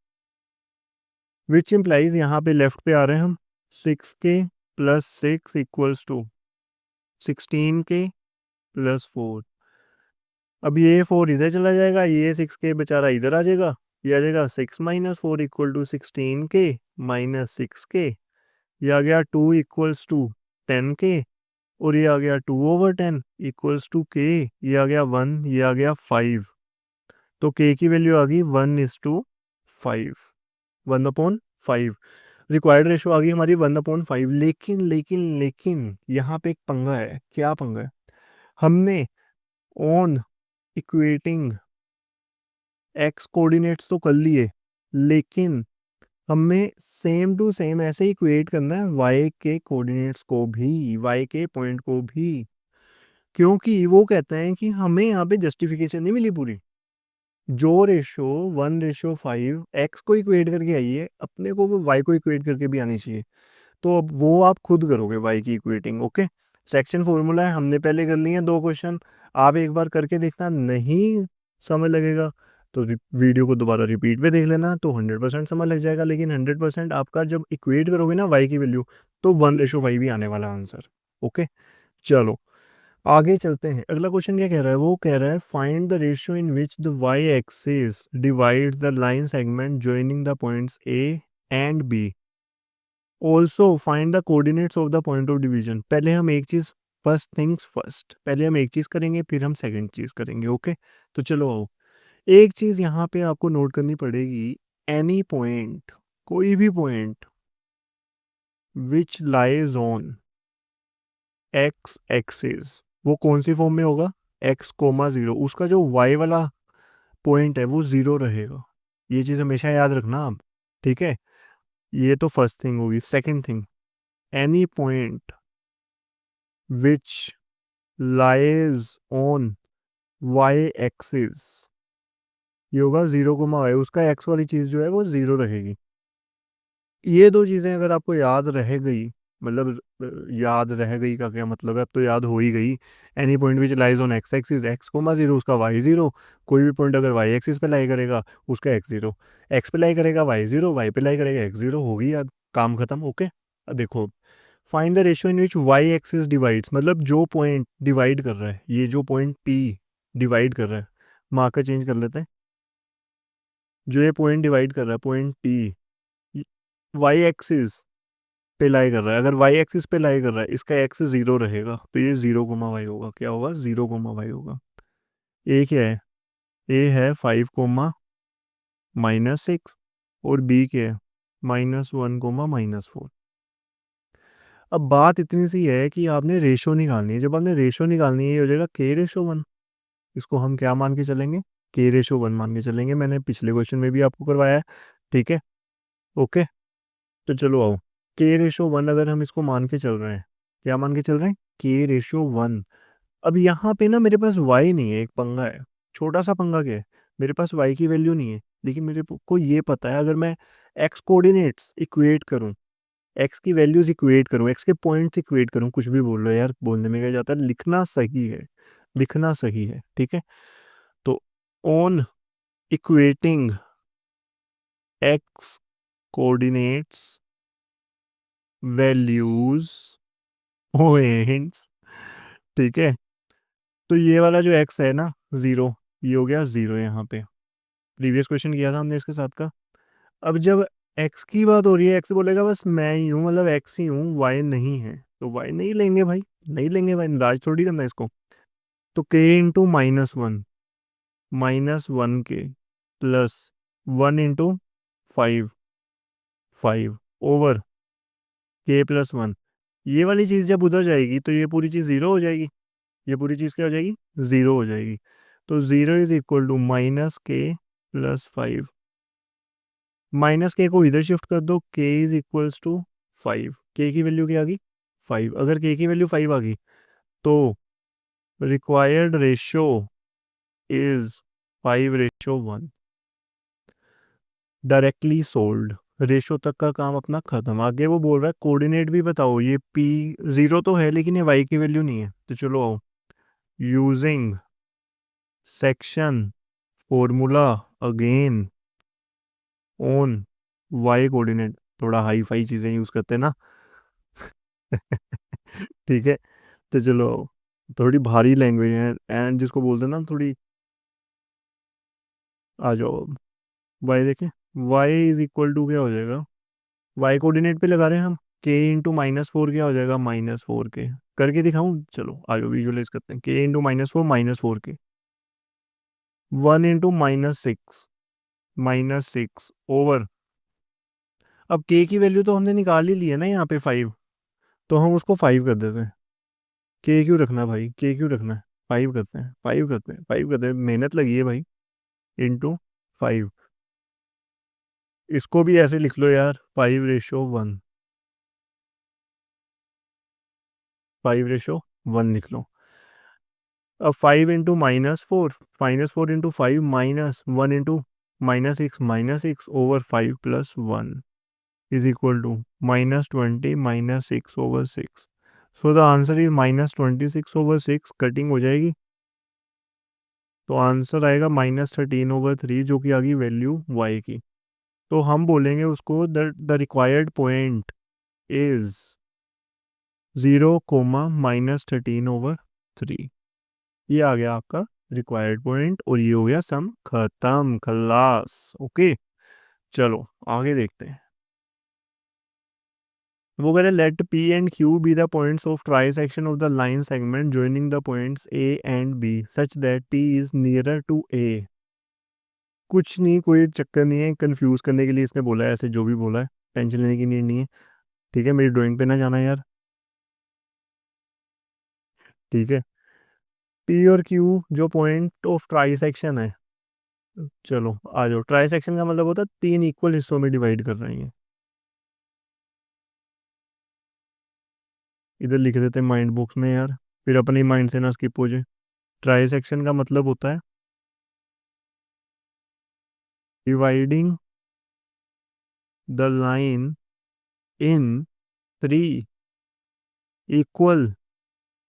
विच इम्प्लाइज यहाँ पे लेफ्ट पे आ रहे हैं हम, 6k+6 इक्वल्स टू 16k+4। अब ये 4 इधर चला जाएगा, ये 6k बेचारा इधर आ जाएगा, ये आ जाएगा 6 - 4 इक्वल टू 16k - 6k। ये आ गया 2 इक्वल्स टू 10k, और ये आ गया 2/10 इक्वल्स टू k। ये आ गया 1, ये आ गया 5। तो k की वैल्यू आ गई 1:5, 1/5। रिक्वायर्ड रेशो आ गई हमारी 1/5। लेकिन लेकिन लेकिन यहाँ पे एक पंगा है। क्या पंगा है, हमने ऑन इक्वेटिंग एक्स कोऑर्डिनेट्स तो कर लिए, लेकिन हमें सेम टू सेम ऐसे ही इक्वेट करना है वाई के कोऑर्डिनेट्स को भी, वाई के पॉइंट को भी। क्योंकि वो कहते हैं कि हमें यहाँ पे जस्टिफिकेशन नहीं मिली पूरी। जो रेशो 1:5 एक्स को इक्वेट करके आई है, अपने को वो वाई को इक्वेट करके भी आनी चाहिए। तो अब वो आप खुद करोगे वाई की इक्वेटिंग। ओके, सेक्शन फॉर्मूला है, हमने पहले कर लिए हैं 2 क्वेश्चन। आप एक बार करके देखना, नहीं समझ लगेगा तो वीडियो को दोबारा रिपीट पे देख लेना, तो 100% समझ लग जाएगा। लेकिन 100% आपका जब इक्वेट करोगे ना वाई की वैल्यू, तो 1:5 ही आने वाला आंसर। ओके, चलो आगे चलते हैं। अगला क्वेश्चन क्या कह रहा है, वो कह रहा है find the ratio in which the y axis divide the line segment joining the points A and B. Also find the coordinates of the point of division. पहले हम एक चीज, फर्स्ट थिंग्स फर्स्ट, पहले हम एक चीज करेंगे फिर हम सेकंड चीज करेंगे। ओके, तो चलो आओ। एक चीज यहाँ पे आपको नोट करनी पड़ेगी, एनी पॉइंट, कोई भी point which lies on x axis, वो कौन सी फॉर्म में होगा, x,0, उसका जो y वाला पॉइंट है वो 0 रहेगा। ये चीज़ हमेशा याद रखना आप। ठीक है, ये तो फर्स्ट थिंग होगी। Second thing, any point which lies on y axis, ये होगा 0, उसका x वाली चीज़ जो है वो 0 रहेगी। ये दो चीज़ें अगर आपको याद रह गई, मतलब याद रह गई का क्या मतलब है, अब तो याद हो ही गई। Any point which lies on x axis, x,0, उसका y 0। कोई भी पॉइंट अगर y एक्सिस पे लाई करेगा उसका x 0, x पे लाई करेगा y 0, y पे लाई करेगा x 0, होगी याद, काम खत्म। ओके, अब देखो, find the ratio in which y axis divides, मतलब जो पॉइंट डिवाइड कर रहा है, ये जो पॉइंट p डिवाइड कर रहा है, मार्कर चेंज कर लेते हैं। जो ये पॉइंट डिवाइड कर रहा है, पॉइंट p वाई एक्सिस पे लाई कर रहा है, अगर वाई एक्सिस पे लाई कर रहा है, इसका एक्स 0 रहेगा, तो ये 0, y होगा। क्या होगा, 0, y होगा। ए क्या है, ए है 5, -6, और बी क्या है, -1, -4। अब बात इतनी सी है कि आपने रेशो निकालनी है। जब आपने रेशो निकालनी है, ये हो जाएगा k:1। इसको हम क्या मान के चलेंगे, k:1 मान के चलेंगे। मैंने पिछले क्वेश्चन में भी आपको करवाया है। ठीक है, ओके, तो चलो आओ। k:1 अगर हम इसको मान के चल रहे हैं, क्या मान के चल रहे हैं, k:1। अब यहाँ पे ना मेरे पास y नहीं है, एक पंगा है। छोटा सा पंगा क्या है, मेरे पास y की वैल्यू नहीं है, लेकिन मेरे को ये पता है, अगर मैं x कोऑर्डिनेट्स इक्वेट करूँ, x की वैल्यूज इक्वेट करूँ, x के पॉइंट्स इक्वेट करूँ, कुछ भी बोल लो यार, बोलने में क्या जाता है, लिखना सही है, लिखना सही है। ठीक है, तो on equating x coordinates values points, ठीक है, तो ये वाला जो x है ना 0, ये हो गया 0 यहाँ पे। प्रीवियस क्वेश्चन किया था हमने इसके साथ का। अब जब एक्स की बात हो रही है, एक्स बोलेगा बस मैं ही हूँ, मतलब एक्स ही हूँ, वाई नहीं है, तो वाई नहीं लेंगे भाई, नहीं लेंगे भाई, नाराज थोड़ी करना इसको। तो के इंटू -1, -1 के प्लस 1 इंटू 5, 5 ओवर k+1। ये वाली चीज़ जब उधर जाएगी तो ये पूरी चीज़ ज़ीरो हो जाएगी, ये पूरी चीज़ क्या हो जाएगी, ज़ीरो हो जाएगी। तो zero is equal to -k+5, minus k को इधर शिफ्ट कर दो, k इज इक्वल्स टू 5, के की वैल्यू क्या आ गई, 5। अगर के की वैल्यू 5 आ गई तो required ratio is 5:1, directly sold. Ratio तक का काम अपना खत्म। आगे वो बोल रहा है कोऑर्डिनेट भी बताओ, ये p ज़ीरो तो है लेकिन ये y की वैल्यू नहीं है, तो चलो आओ, using section formula again on y coordinate. थोड़ा हाई फाई चीज़ें यूज़ करते हैं ना। ठीक है, तो चलो, थोड़ी भारी लैंग्वेज है एंड जिसको बोलते हैं ना थोड़ी, आ जाओ। वाई देखें, वाई इज इक्वल टू क्या हो जाएगा, वाई कोऑर्डिनेट पे लगा रहे हैं हम, के इंटू -4 क्या हो जाएगा, -4 के। करके दिखाऊं, चलो आ जाओ विजुअलाइज करते हैं, के इंटू -4, -4 के, 1 इंटू -6, -6 ओवर। अब के की वैल्यू तो हमने निकाल ही ली है ना यहाँ पे 5, तो हम उसको 5 कर देते हैं। के क्यों रखना भाई, के क्यों रखना है, 5 करते हैं, 5 करते हैं, 5 करते हैं, मेहनत लगी है भाई, इंटू 5। इसको भी ऐसे लिख लो यार, 5:1, 5:1 लिख लो। अब 5 into -4, -4 into 5 -1 into -6, -6 over 5 + 1 is equal to -20 -6/6। So the answer is -26/6। Cutting हो जाएगी तो आंसर आएगा -13/3, जो कि आ गई वैल्यू y की। तो हम बोलेंगे उसको द रिक्वायर्ड पॉइंट इज 0, -13/3। ये आ गया आपका रिक्वायर्ड पॉइंट और ये हो गया सम खत्म, खल्लास। ओके, चलो आगे देखते हैं। वो कह रहे let P and Q be the points of trisection of the line segment joining the points A and B such that T is nearer to A. कुछ नहीं, कोई चक्कर नहीं है, कंफ्यूज करने के लिए इसने बोला है ऐसे, जो भी बोला है टेंशन लेने की नहीं है। ठीक है, मेरी ड्राइंग पे ना जाना यार। ठीक है, पी और क्यू जो पॉइंट ऑफ ट्राई सेक्शन है, चलो आ जाओ। ट्राई सेक्शन का मतलब होता है 3 इक्वल हिस्सों में डिवाइड कर रही हैं। इधर लिख देते हैं माइंड बॉक्स में यार, फिर अपने माइंड से ना स्किप हो जाए। ट्राई सेक्शन का मतलब होता है dividing the line in 3 equal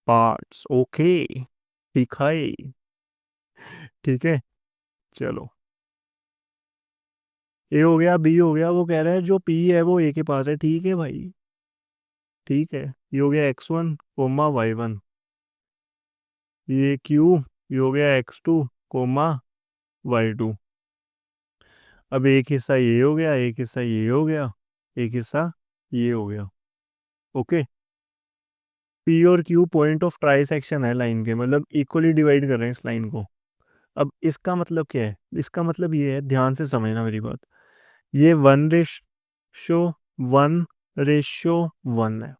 parts. Okay, ठीक है, ठीक है, चलो। ए हो गया, बी हो गया, वो कह रहा है जो पी है वो ए के पास है, ठीक है भाई, ठीक है। ये हो गया x1, y1, ये क्यू, ये हो गया x2, y2। अब एक हिस्सा ये हो गया, एक हिस्सा ये हो गया, एक हिस्सा ये हो गया। ओके, पी और Q point of try section है लाइन के, मतलब इक्वली डिवाइड कर रहे हैं इस लाइन को। अब इसका मतलब क्या है, इसका मतलब ये है, ध्यान से समझना मेरी बात, ये 1:1 है।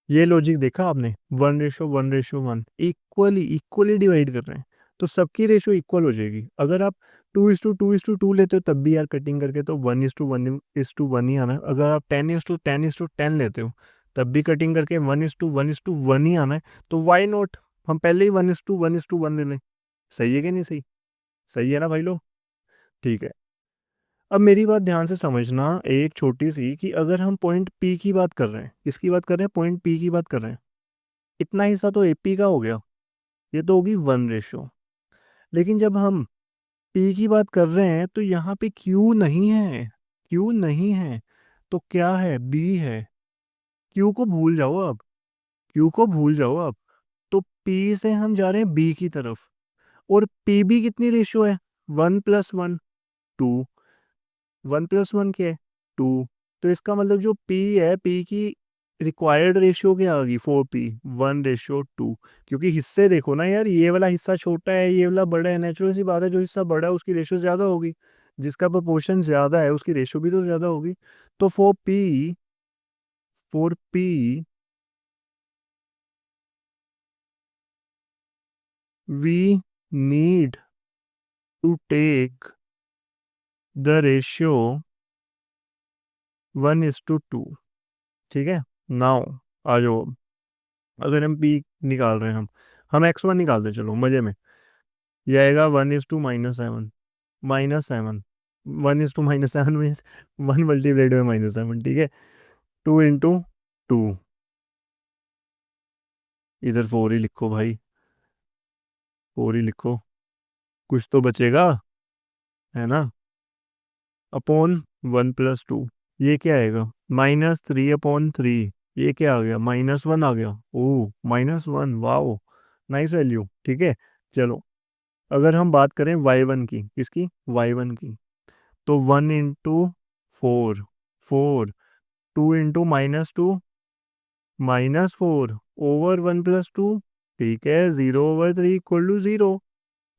ये लॉजिक देखा आपने, 1:1 इक्वली इक्वली डिवाइड कर रहे हैं, तो सबकी रेशो इक्वल हो जाएगी। अगर आप 2:2:2 लेते हो तब भी यार कटिंग करके तो 1:1 ही आना है। अगर आप 10:10:10 लेते हो तब भी कटिंग करके 1:1 ही आना है। तो वाई नॉट हम पहले ही 1:1 ले लें। सही है कि नहीं सही, सही है ना भाई लोग, ठीक है। अब मेरी बात ध्यान से समझना, एक छोटी सी, कि अगर हम पॉइंट पी की बात कर रहे हैं, किसकी बात कर रहे हैं, पॉइंट पी की बात कर रहे हैं, इतना हिस्सा तो एपी का हो गया, ये तो होगी 1 रेशो। लेकिन जब हम पी की बात कर रहे हैं तो यहाँ पे क्यू नहीं है, क्यू नहीं है, तो क्या है, बी है। क्यू को भूल जाओ अब, क्यू को भूल जाओ अब। तो पी से हम जा रहे हैं बी की तरफ, और पी भी कितनी रेशो है, 1 + 1 2, 1 + 1 क्या है 2। तो इसका मतलब जो p है, p की रिक्वायर्ड रेशियो क्या आ गई 4p, 1:2। क्योंकि हिस्से देखो ना यार, ये वाला हिस्सा छोटा है, ये वाला बड़ा है, नेचुरल सी बात है, जो हिस्सा बड़ा है उसकी रेशियो ज़्यादा होगी, जिसका प्रोपोर्शन ज़्यादा है उसकी रेशियो भी तो ज़्यादा होगी। तो 4p we need to take the ratio 1:2। ठीक है। नाउ आ जाओ, अगर हम p निकाल रहे हैं, हम x1 निकालते हैं, चलो मजे में। ये आएगा 1:-7, -7, 1:-7 मीन्स 1 मल्टीप्लाइड बाई -7, ठीक है। 2 × 2, इधर 4 ही लिखो भाई, 4 ही लिखो, कुछ तो बचेगा, है ना। अपॉन 1 + 2, ये क्या आएगा -3/3। ये क्या आ गया -1 आ गया। ओ -1, वाओ, नाइस वैल्यू, ठीक है। चलो, अगर हम बात करें y1 की, किसकी, y1 की, तो 1 × 4, 4, 2 × -2, -4 ओवर 1 + 2, ठीक है, 0/3 = 0।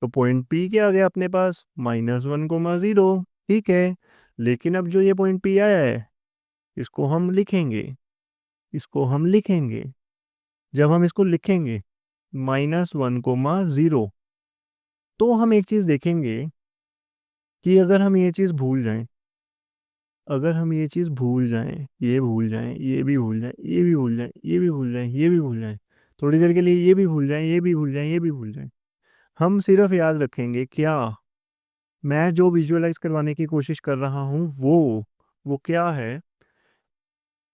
तो पॉइंट P क्या आ गया अपने पास, -1, 0, ठीक है। लेकिन अब जो ये पॉइंट P आया है, इसको हम लिखेंगे, इसको हम लिखेंगे। जब हम इसको लिखेंगे -1, 0, तो हम एक चीज़ देखेंगे कि अगर हम ये चीज़ भूल जाएं, अगर हम ये चीज़ भूल जाएं, ये भूल जाएं, ये भी भूल जाएं, ये भी भूल जाएं, ये भी भूल जाएं, ये भी भूल जाएं, थोड़ी देर के लिए ये भी भूल जाएं, ये भी भूल जाएं, ये भी भूल जाएं, हम सिर्फ याद रखेंगे क्या, मैं जो विजुअलाइज करवाने की कोशिश कर रहा हूँ वो क्या है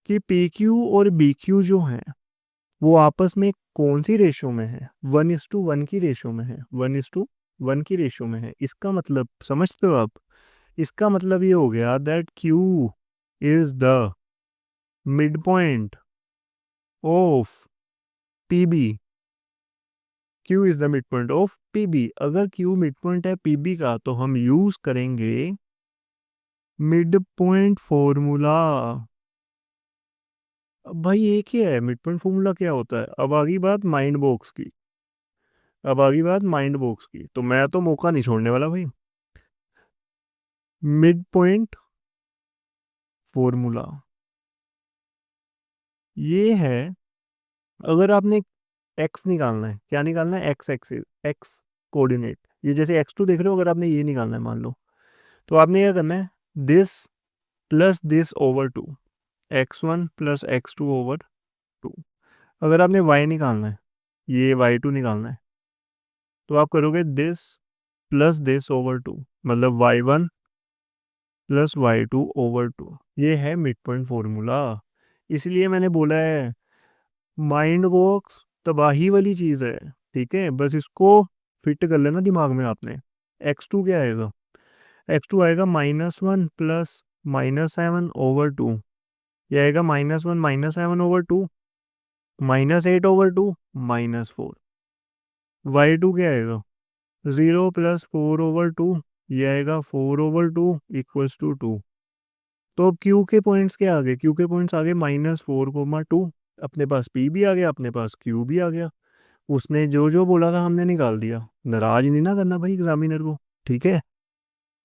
कि पी क्यू और बी क्यू जो हैं वो आपस में कौन सी रेशो में है, 1:1 की रेशो में है, 1:1 की रेशो में है। इसका मतलब समझते हो आप, इसका मतलब ये हो गया that Q is the mid point of P B, Q is the mid point of P B. अगर क्यू मिड पॉइंट है पी बी का, तो हम यूज करेंगे मिड पॉइंट फॉर्मूला। अब भाई ये क्या है, मिड पॉइंट फॉर्मूला क्या होता है, अब आ गई बात माइंड बॉक्स की, अब आ गई बात माइंड बॉक्स की, तो मैं तो मौका नहीं छोड़ने वाला भाई। मिड पॉइंट फॉर्मूला ये है, अगर आपने एक्स निकालना है, क्या निकालना है, एक्स एक्सिस, एक्स कोऑर्डिनेट, ये जैसे x2 देख रहे हो, अगर आपने ये निकालना है मान लो, तो आपने क्या करना है, this plus this over 2, x1 + x2/2। अगर आपने y निकालना है, ये y2 निकालना है, तो आप करोगे दिस प्लस दिस ओवर 2, मतलब y1 + y2/2। ये है मिड पॉइंट फॉर्मूला। इसलिए मैंने बोला है माइंड बॉक्स तबाही वाली चीज़ है, ठीक है, बस इसको फिट कर लेना दिमाग में आपने। x2 क्या आएगा, x2 आएगा -1 + -7/2, ये आएगा -1 -7/2, -8/2, -4। y2 क्या आएगा 0 + 4/2, ये आएगा 4/2 = 2। तो अब क्यू के पॉइंट्स क्या आ गए, क्यू के पॉइंट्स आ गए -4, 2, अपने पास पी भी आ गया, अपने पास क्यू भी आ गया। उसने जो जो बोला था हमने निकाल दिया, नाराज नहीं ना करना भाई एग्जामिनर को, ठीक है।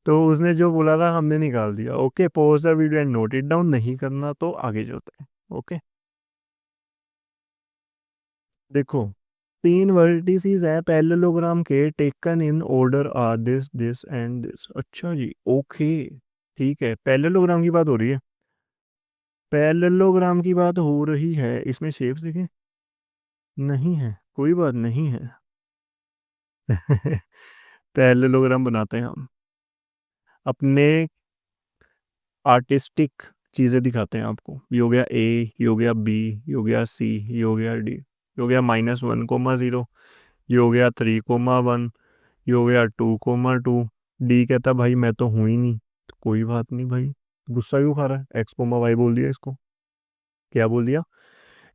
तो उसने जो बोला था हमने निकाल दिया। Okay, pause the video and note it down, नहीं करना तो आगे चलते हैं। ओके, देखो, 3 वर्टिसेस है पैरेललोग्राम के, taken in order are this this and this. अच्छा जी, ओके, ठीक है, पैरेललोग्राम की बात हो रही है, पैरेललोग्राम की बात हो रही है, इसमें शेप्स देखें, नहीं है, कोई बात नहीं है। पैरेललोग्राम बनाते हैं हम, अपने आर्टिस्टिक चीज़ें दिखाते हैं आपको। ये हो गया ए, ये हो गया बी, ये हो गया सी, ये हो गया डी, ये हो गया -1, 0, ये हो गया 3, 1, ये हो गया 2, 2। डी कहता भाई मैं तो हूँ ही नहीं, तो कोई बात नहीं भाई, गुस्सा क्यों खा रहा है, x, y बोल दिया इसको, क्या बोल दिया,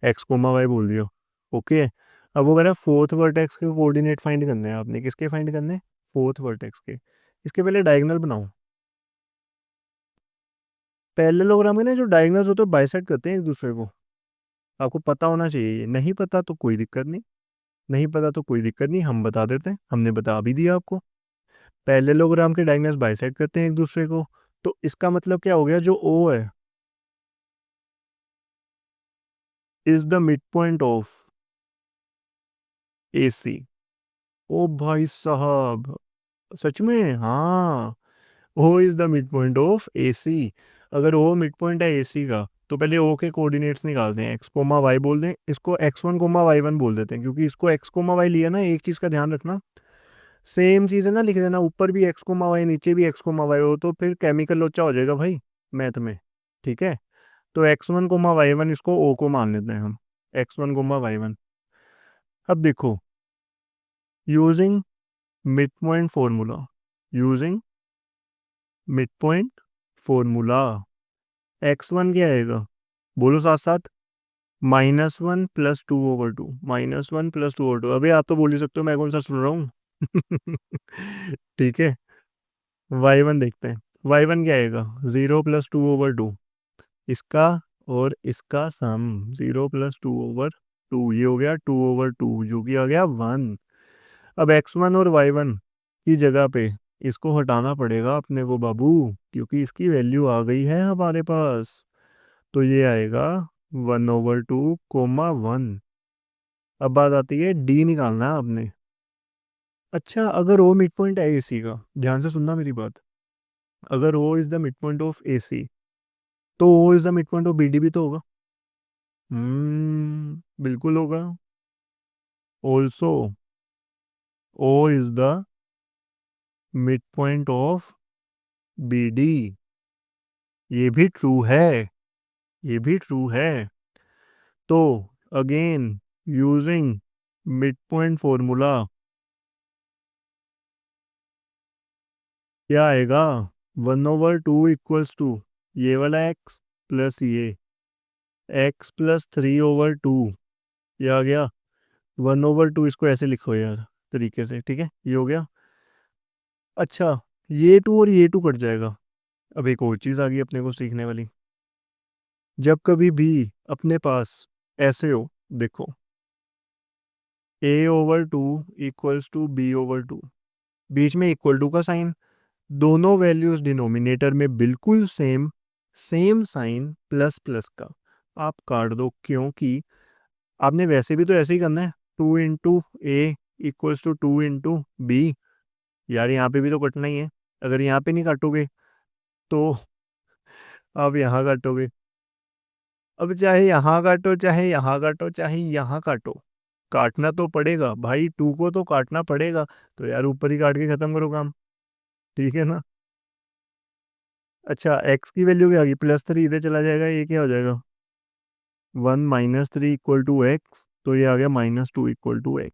x, y बोल दिया। ओके, अब वो कह रहा है फोर्थ वर्टेक्स के कोऑर्डिनेट फाइंड करने हैं आपने, किसके फाइंड करने, फोर्थ वर्टेक्स के। इसके पहले डायगोनल बनाओ। पैरेललोग्राम में ना जो डायगोनल्स होते हैं बाइसेक्ट करते हैं एक दूसरे को। आपको पता होना चाहिए, ये नहीं पता तो कोई दिक्कत नहीं, नहीं पता तो कोई दिक्कत नहीं, हम बता देते हैं, हमने बता भी दिया आपको। पैरेललोग्राम के डायगोनल्स बाइसेक्ट करते हैं एक दूसरे को, तो इसका मतलब क्या हो गया, जो ओ है is the mid point of A C. ओ भाई साहब, सच में, हाँ, O is the mid point of A C. अगर ओ मिड पॉइंट है ए सी का, तो पहले ओ के कोऑर्डिनेट्स निकालते हैं, एक्स कोमा वाई बोल दें, इसको x one comma y one बोल देते हैं, क्योंकि इसको एक्स कोमा वाई लिया ना। एक चीज़ का ध्यान रखना, सेम चीज़ है ना, लिख देना, ऊपर भी एक्स कोमा वाई नीचे भी एक्स कोमा वाई हो तो फिर केमिकल लोचा हो जाएगा भाई मैथ में। ठीक है, तो x one comma y one इसको ओ को मान लेते हैं हम, x one comma y one. अब देखो, using mid point formula, using mid point formula, x one क्या आएगा, बोलो साथ साथ, -1 + 2/2, -1 + 2/2। अबे आप तो बोल ही सकते हो, मैं कौन सा सुन रहा हूँ। ठीक है, वाई वन देखते हैं, वाई वन क्या आएगा, 0 + 2/2, इसका और इसका सम, 0 + 2/2, ये हो गया 2/2, जो कि आ गया 1। अब एक्स वन और वाई वन की जगह पे इसको हटाना पड़ेगा अपने को बाबू, क्योंकि इसकी वैल्यू आ गई है हमारे पास। तो ये आएगा 1/2, 1। अब बात आती है डी निकालना है आपने। अच्छा, अगर ओ मिड पॉइंट है एसी का, ध्यान से सुनना मेरी बात, अगर O is the mid point of AC, तो O is the mid point of BD भी तो होगा। बिल्कुल होगा। Also O is the mid point of BD, ये भी ट्रू है, ये भी ट्रू है। तो again, using mid point formula, क्या आएगा, 1/2 = ये वाला एक्स प्लस ये एक्स प्लस 3/2, ये आ गया 1/2। इसको ऐसे लिखो यार तरीके से, ठीक है, ये हो गया। अच्छा, ये टू और ये टू कट जाएगा। अब एक और चीज़ आ गई अपने को सीखने वाली, जब कभी भी अपने पास ऐसे हो, देखो, A/2 = B/2, बीच में इक्वल टू का साइन, दोनों वैल्यूज डिनोमिनेटर में बिल्कुल same, same sign plus plus का, आप काट दो, क्योंकि आपने वैसे भी तो ऐसे ही करना है, 2 × A = 2 × B। यार यहाँ पे भी तो कटना ही है, अगर यहाँ पे नहीं काटोगे तो आप यहाँ काटोगे। अब चाहे यहाँ काटो, चाहे यहाँ काटो, चाहे यहाँ काटो, काटना तो पड़ेगा भाई, टू को तो काटना पड़ेगा। तो यार ऊपर ही काट के खत्म करो काम, ठीक है ना। अच्छा, एक्स की वैल्यू क्या आ गई, +3, इधर चला जाएगा, ये क्या हो जाएगा, 1 - 3 = x, तो ये आ गया -2 = x।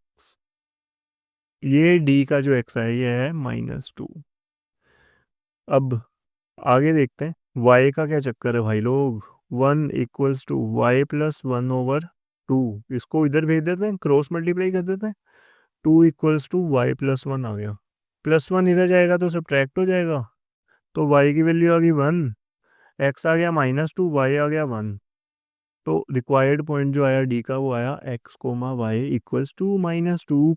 ये डी का जो x है ये है -2। अब आगे देखते हैं, y का क्या चक्कर है भाई लोग, 1 = y+1/2, इसको इधर भेज देते हैं, क्रॉस मल्टीप्लाई कर देते हैं, 2 = y+1 आ गया, +1 इधर जाएगा तो सब्ट्रैक्ट हो जाएगा, तो y की वैल्यू आ गई 1, x आ गया -2, y आ गया 1। तो रिक्वायर्ड पॉइंट जो आया डी का, वो आया x, y = -2,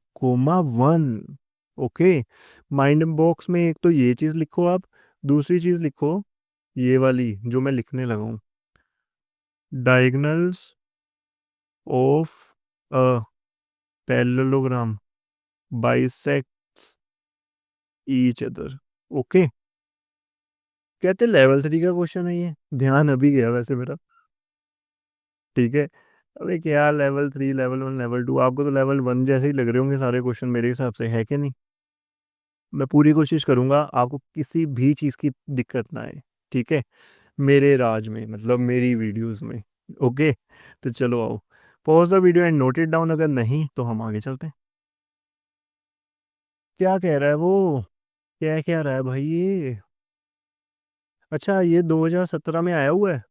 1। Okay, mind box में एक तो ये चीज़ लिखो आप, दूसरी चीज़ लिखो ये वाली जो मैं लिखने लगा हूँ, diagonals of a parallelogram bisects each other. Okay, कहते लेवल 3 का क्वेश्चन है ये, ध्यान अभी गया वैसे मेरा, ठीक है। अबे क्या लेवल 3, लेवल 1, लेवल 2, आपको तो लेवल 1 जैसे ही लग रहे होंगे सारे क्वेश्चन मेरे हिसाब से, है कि नहीं। मैं पूरी कोशिश करूंगा आपको किसी भी चीज़ की दिक्कत ना आए, ठीक है, मेरे राज में, मतलब मेरी वीडियोस में। ओके, तो चलो आओ, pause the video and note it down, अगर नहीं तो हम आगे चलते हैं। क्या कह रहा है वो, क्या कह रहा है भाई ये। अच्छा, ये 2017 में आया हुआ है,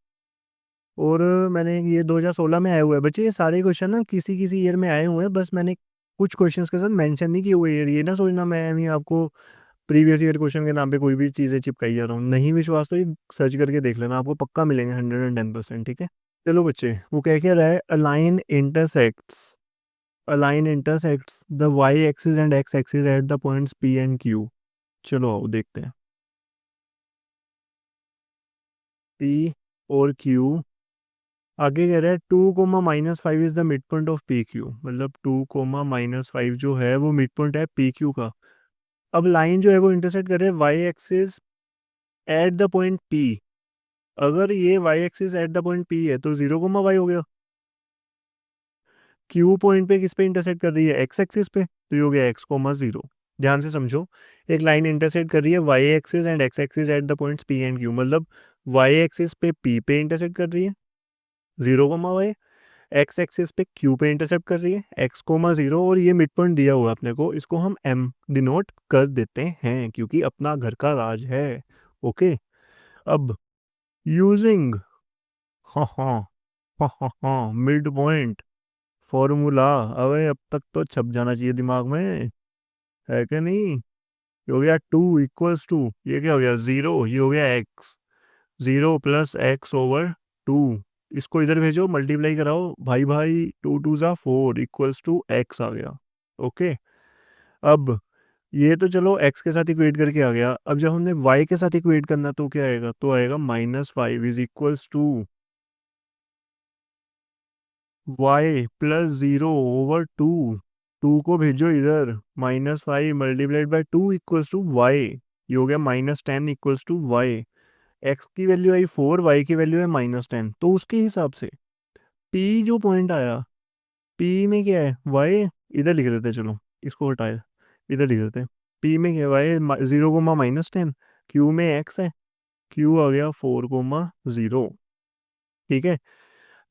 और मैंने ये 2016 में आया हुआ है। बच्चे ये सारे क्वेश्चन ना किसी किसी ईयर में आए हुए हैं, बस मैंने कुछ क्वेश्चंस के साथ मेंशन नहीं किए हुए ईयर, ये ना सोचना मैं भी आपको प्रीवियस ईयर क्वेश्चन के नाम पे कोई भी चीज़ें चिपकाई जा रहा हूँ। नहीं विश्वास तो ये सर्च करके देख लेना, आपको पक्का मिलेंगे 110%। ठीक है, चलो बच्चे, वो क्या रहा है, a line intersects the y axis and x axis at the points P and Q. चलो आओ देखते हैं। पी और क्यू, आगे कह रहा है 2, -5 is the mid point of P Q, मतलब 2, -5 जो है वो मिड पॉइंट है पी क्यू का। अब लाइन जो है वो इंटरसेक्ट कर रहे हैं y axis at the point P. अगर ये y axis at the point P है तो 0, y हो गया। क्यू पॉइंट पे किस पे इंटरसेक्ट कर रही है, एक्स एक्सिस पे, तो ये हो गया x, 0। ध्यान से समझो, एक लाइन इंटरसेक्ट कर रही है y axis and x axis at the points P and Q, मतलब वाई एक्सिस पे पी पे इंटरसेक्ट कर रही है 0, y, एक्स एक्सिस पे क्यू पे इंटरसेप्ट कर रही है x, 0, और ये मिड पॉइंट दिया हुआ है अपने को, इसको हम m डिनोट कर देते हैं क्योंकि अपना घर का राज है। ओके, अब यूजिंग, हाँ हाँ हाँ हाँ हाँ, मिड पॉइंट फॉर्मूला, अबे अब तक तो छप जाना चाहिए दिमाग में, है कि नहीं। ये हो गया 2 = ये क्या हो गया 0, ये हो गया x, 0 + x/2। इसको इधर भेजो, मल्टीप्लाई कराओ, भाई भाई 2 × 2 = 4 x आ गया। ओके, अब ये तो चलो x के साथ इक्वेट करके आ गया, अब जब हमने y के साथ इक्वेट करना तो क्या आएगा, तो आएगा -5 = y + 0/2। 2 को भेजो इधर, -5 × 2 = y, ये हो गया -10 = y। x की वैल्यू आई 4, y की वैल्यू है -10, तो उसके हिसाब से p जो पॉइंट आया, p में क्या है y, इधर लिख देते, चलो इसको हटाए, इधर लिख देते, p में क्या है y, 0, -10, q में x है, q आ गया 4, 0। ठीक है,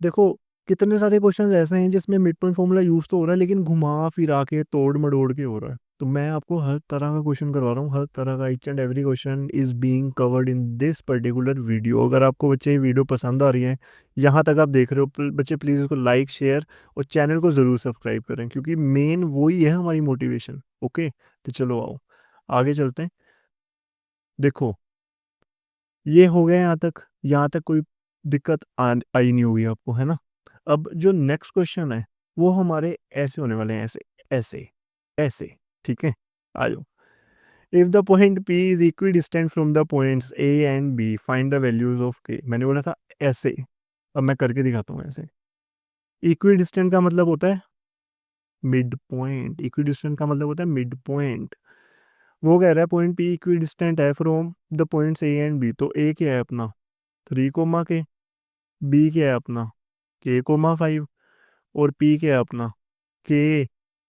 देखो कितने सारे क्वेश्चंस ऐसे हैं जिसमें मिड पॉइंट फॉर्मूला यूज तो हो रहा है लेकिन घुमा फिरा के तोड़ मड़ोड़ के हो रहा है, तो मैं आपको हर तरह का क्वेश्चन करवा रहा हूँ, हर तरह का, each and every question is being covered in this particular video. अगर आपको बच्चे ये वीडियो पसंद आ रही है, यहाँ तक आप देख रहे हो, बच्चे प्लीज़ इसको लाइक शेयर और चैनल को ज़रूर सब्सक्राइब करें क्योंकि मेन वही है हमारी मोटिवेशन। ओके, तो चलो आओ आगे चलते हैं। देखो ये हो गया यहाँ तक कोई दिक्कत आई नहीं होगी आपको, है ना। अब जो नेक्स्ट क्वेश्चन है वो हमारे ऐसे होने वाले हैं, ऐसे ऐसे ऐसे। ठीक है, आ जाओ। If the point P is equi distant from the points A and B, find the values of K। मैंने बोला था ऐसे, अब मैं करके दिखाता हूँ ऐसे। इक्वी डिस्टेंट का मतलब होता है मिड पॉइंट, इक्वी डिस्टेंट का मतलब होता है मिड पॉइंट। वो कह रहा है पॉइंट P इक्वी डिस्टेंट है from the points A and B, तो A क्या है अपना 3, B क्या है अपना K, 5, और P क्या है अपना K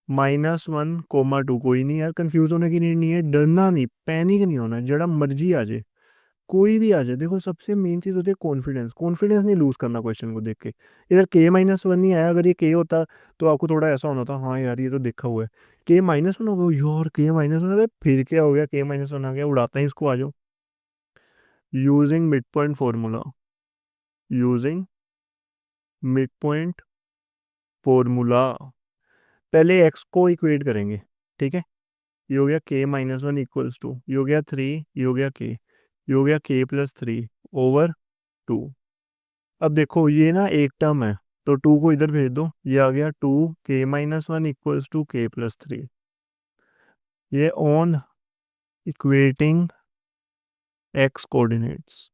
-1, 2। कोई नहीं यार, कंफ्यूज होने की नीड नहीं है, डरना नहीं, पैनिक नहीं होना, जरा मर्जी आ जाए, कोई भी आ जाए। देखो सबसे मेन चीज़ होती है कॉन्फिडेंस, कॉन्फिडेंस नहीं लूज करना क्वेश्चन को देख के। इधर K-1 नहीं आया, अगर ये K होता तो आपको थोड़ा ऐसा होना था, हाँ यार ये तो देखा हुआ है। K-1 हो गया यार, K-1 अरे फिर क्या हो गया, K-1 आ गया, उड़ाते हैं इसको, आ जाओ। Using mid point formula, using mid point formula, पहले एक्स को इक्वेट करेंगे। ठीक है, ये हो गया K-1 = ये हो गया 3, ये हो गया K, ये हो गया K+3/2। अब देखो ये ना एक टर्म है, तो 2 को इधर भेज दो, ये आ गया 2, K-1 = K+3। ये on equating x coordinates,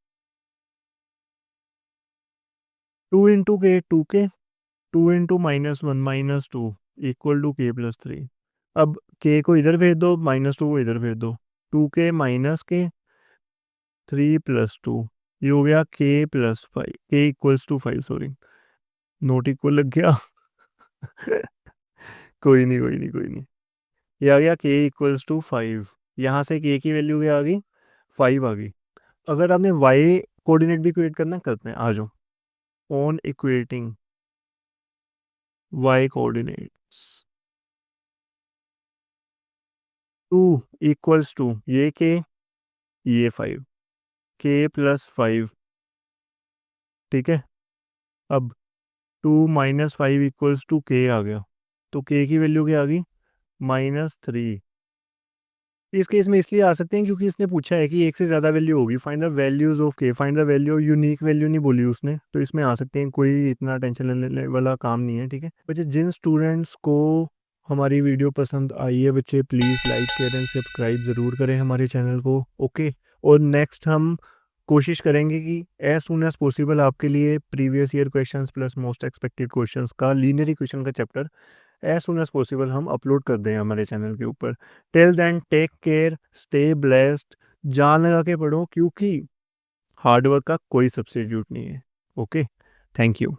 2 × K 2K, 2 × -1 - 2 = K+3। अब K को इधर भेज दो, -2 को इधर भेज दो, 2K - K, 3 + 2, ये हो गया K+5, K = 5, sorry note equal लग गया। कोई नहीं कोई नहीं कोई नहीं, ये आ गया K = 5। यहाँ से K की वैल्यू क्या आ गई, 5 आ गई। अगर आपने Y कोऑर्डिनेट भी क्रिएट करना करते हैं, आ जाओ। ऑन इक्वेटिंग Y कोऑर्डिनेट्स, 2 = ये K, ये 5, K+5। ठीक है, अब 2 - 5 = K आ गया, तो K की वैल्यू क्या आ गई, -3। इस केस में इसलिए आ सकते हैं क्योंकि इसने पूछा है कि एक से ज़्यादा वैल्यू होगी, फाइंड द वैल्यूज़ ऑफ के, find the value, unique value नहीं बोली उसने, तो इसमें आ सकते हैं, कोई इतना टेंशन लेने वाला काम नहीं है, ठीक है बच्चे। जिन स्टूडेंट्स को हमारी वीडियो पसंद आई है बच्चे, please like share and subscribe ज़रूर करें हमारे चैनल को, ओके। और नेक्स्ट हम कोशिश करेंगे कि एज सुन एज पॉसिबल आपके लिए previous year questions plus most expected questions का लीनियर इक्वेशन का chapter as soon as possible हम अपलोड कर दें हमारे चैनल के ऊपर। Till then take care, stay blessed, जान लगा के पढ़ो क्योंकि हार्डवर्क का कोई सब्स्टिट्यूट नहीं है, ओके। Thank you.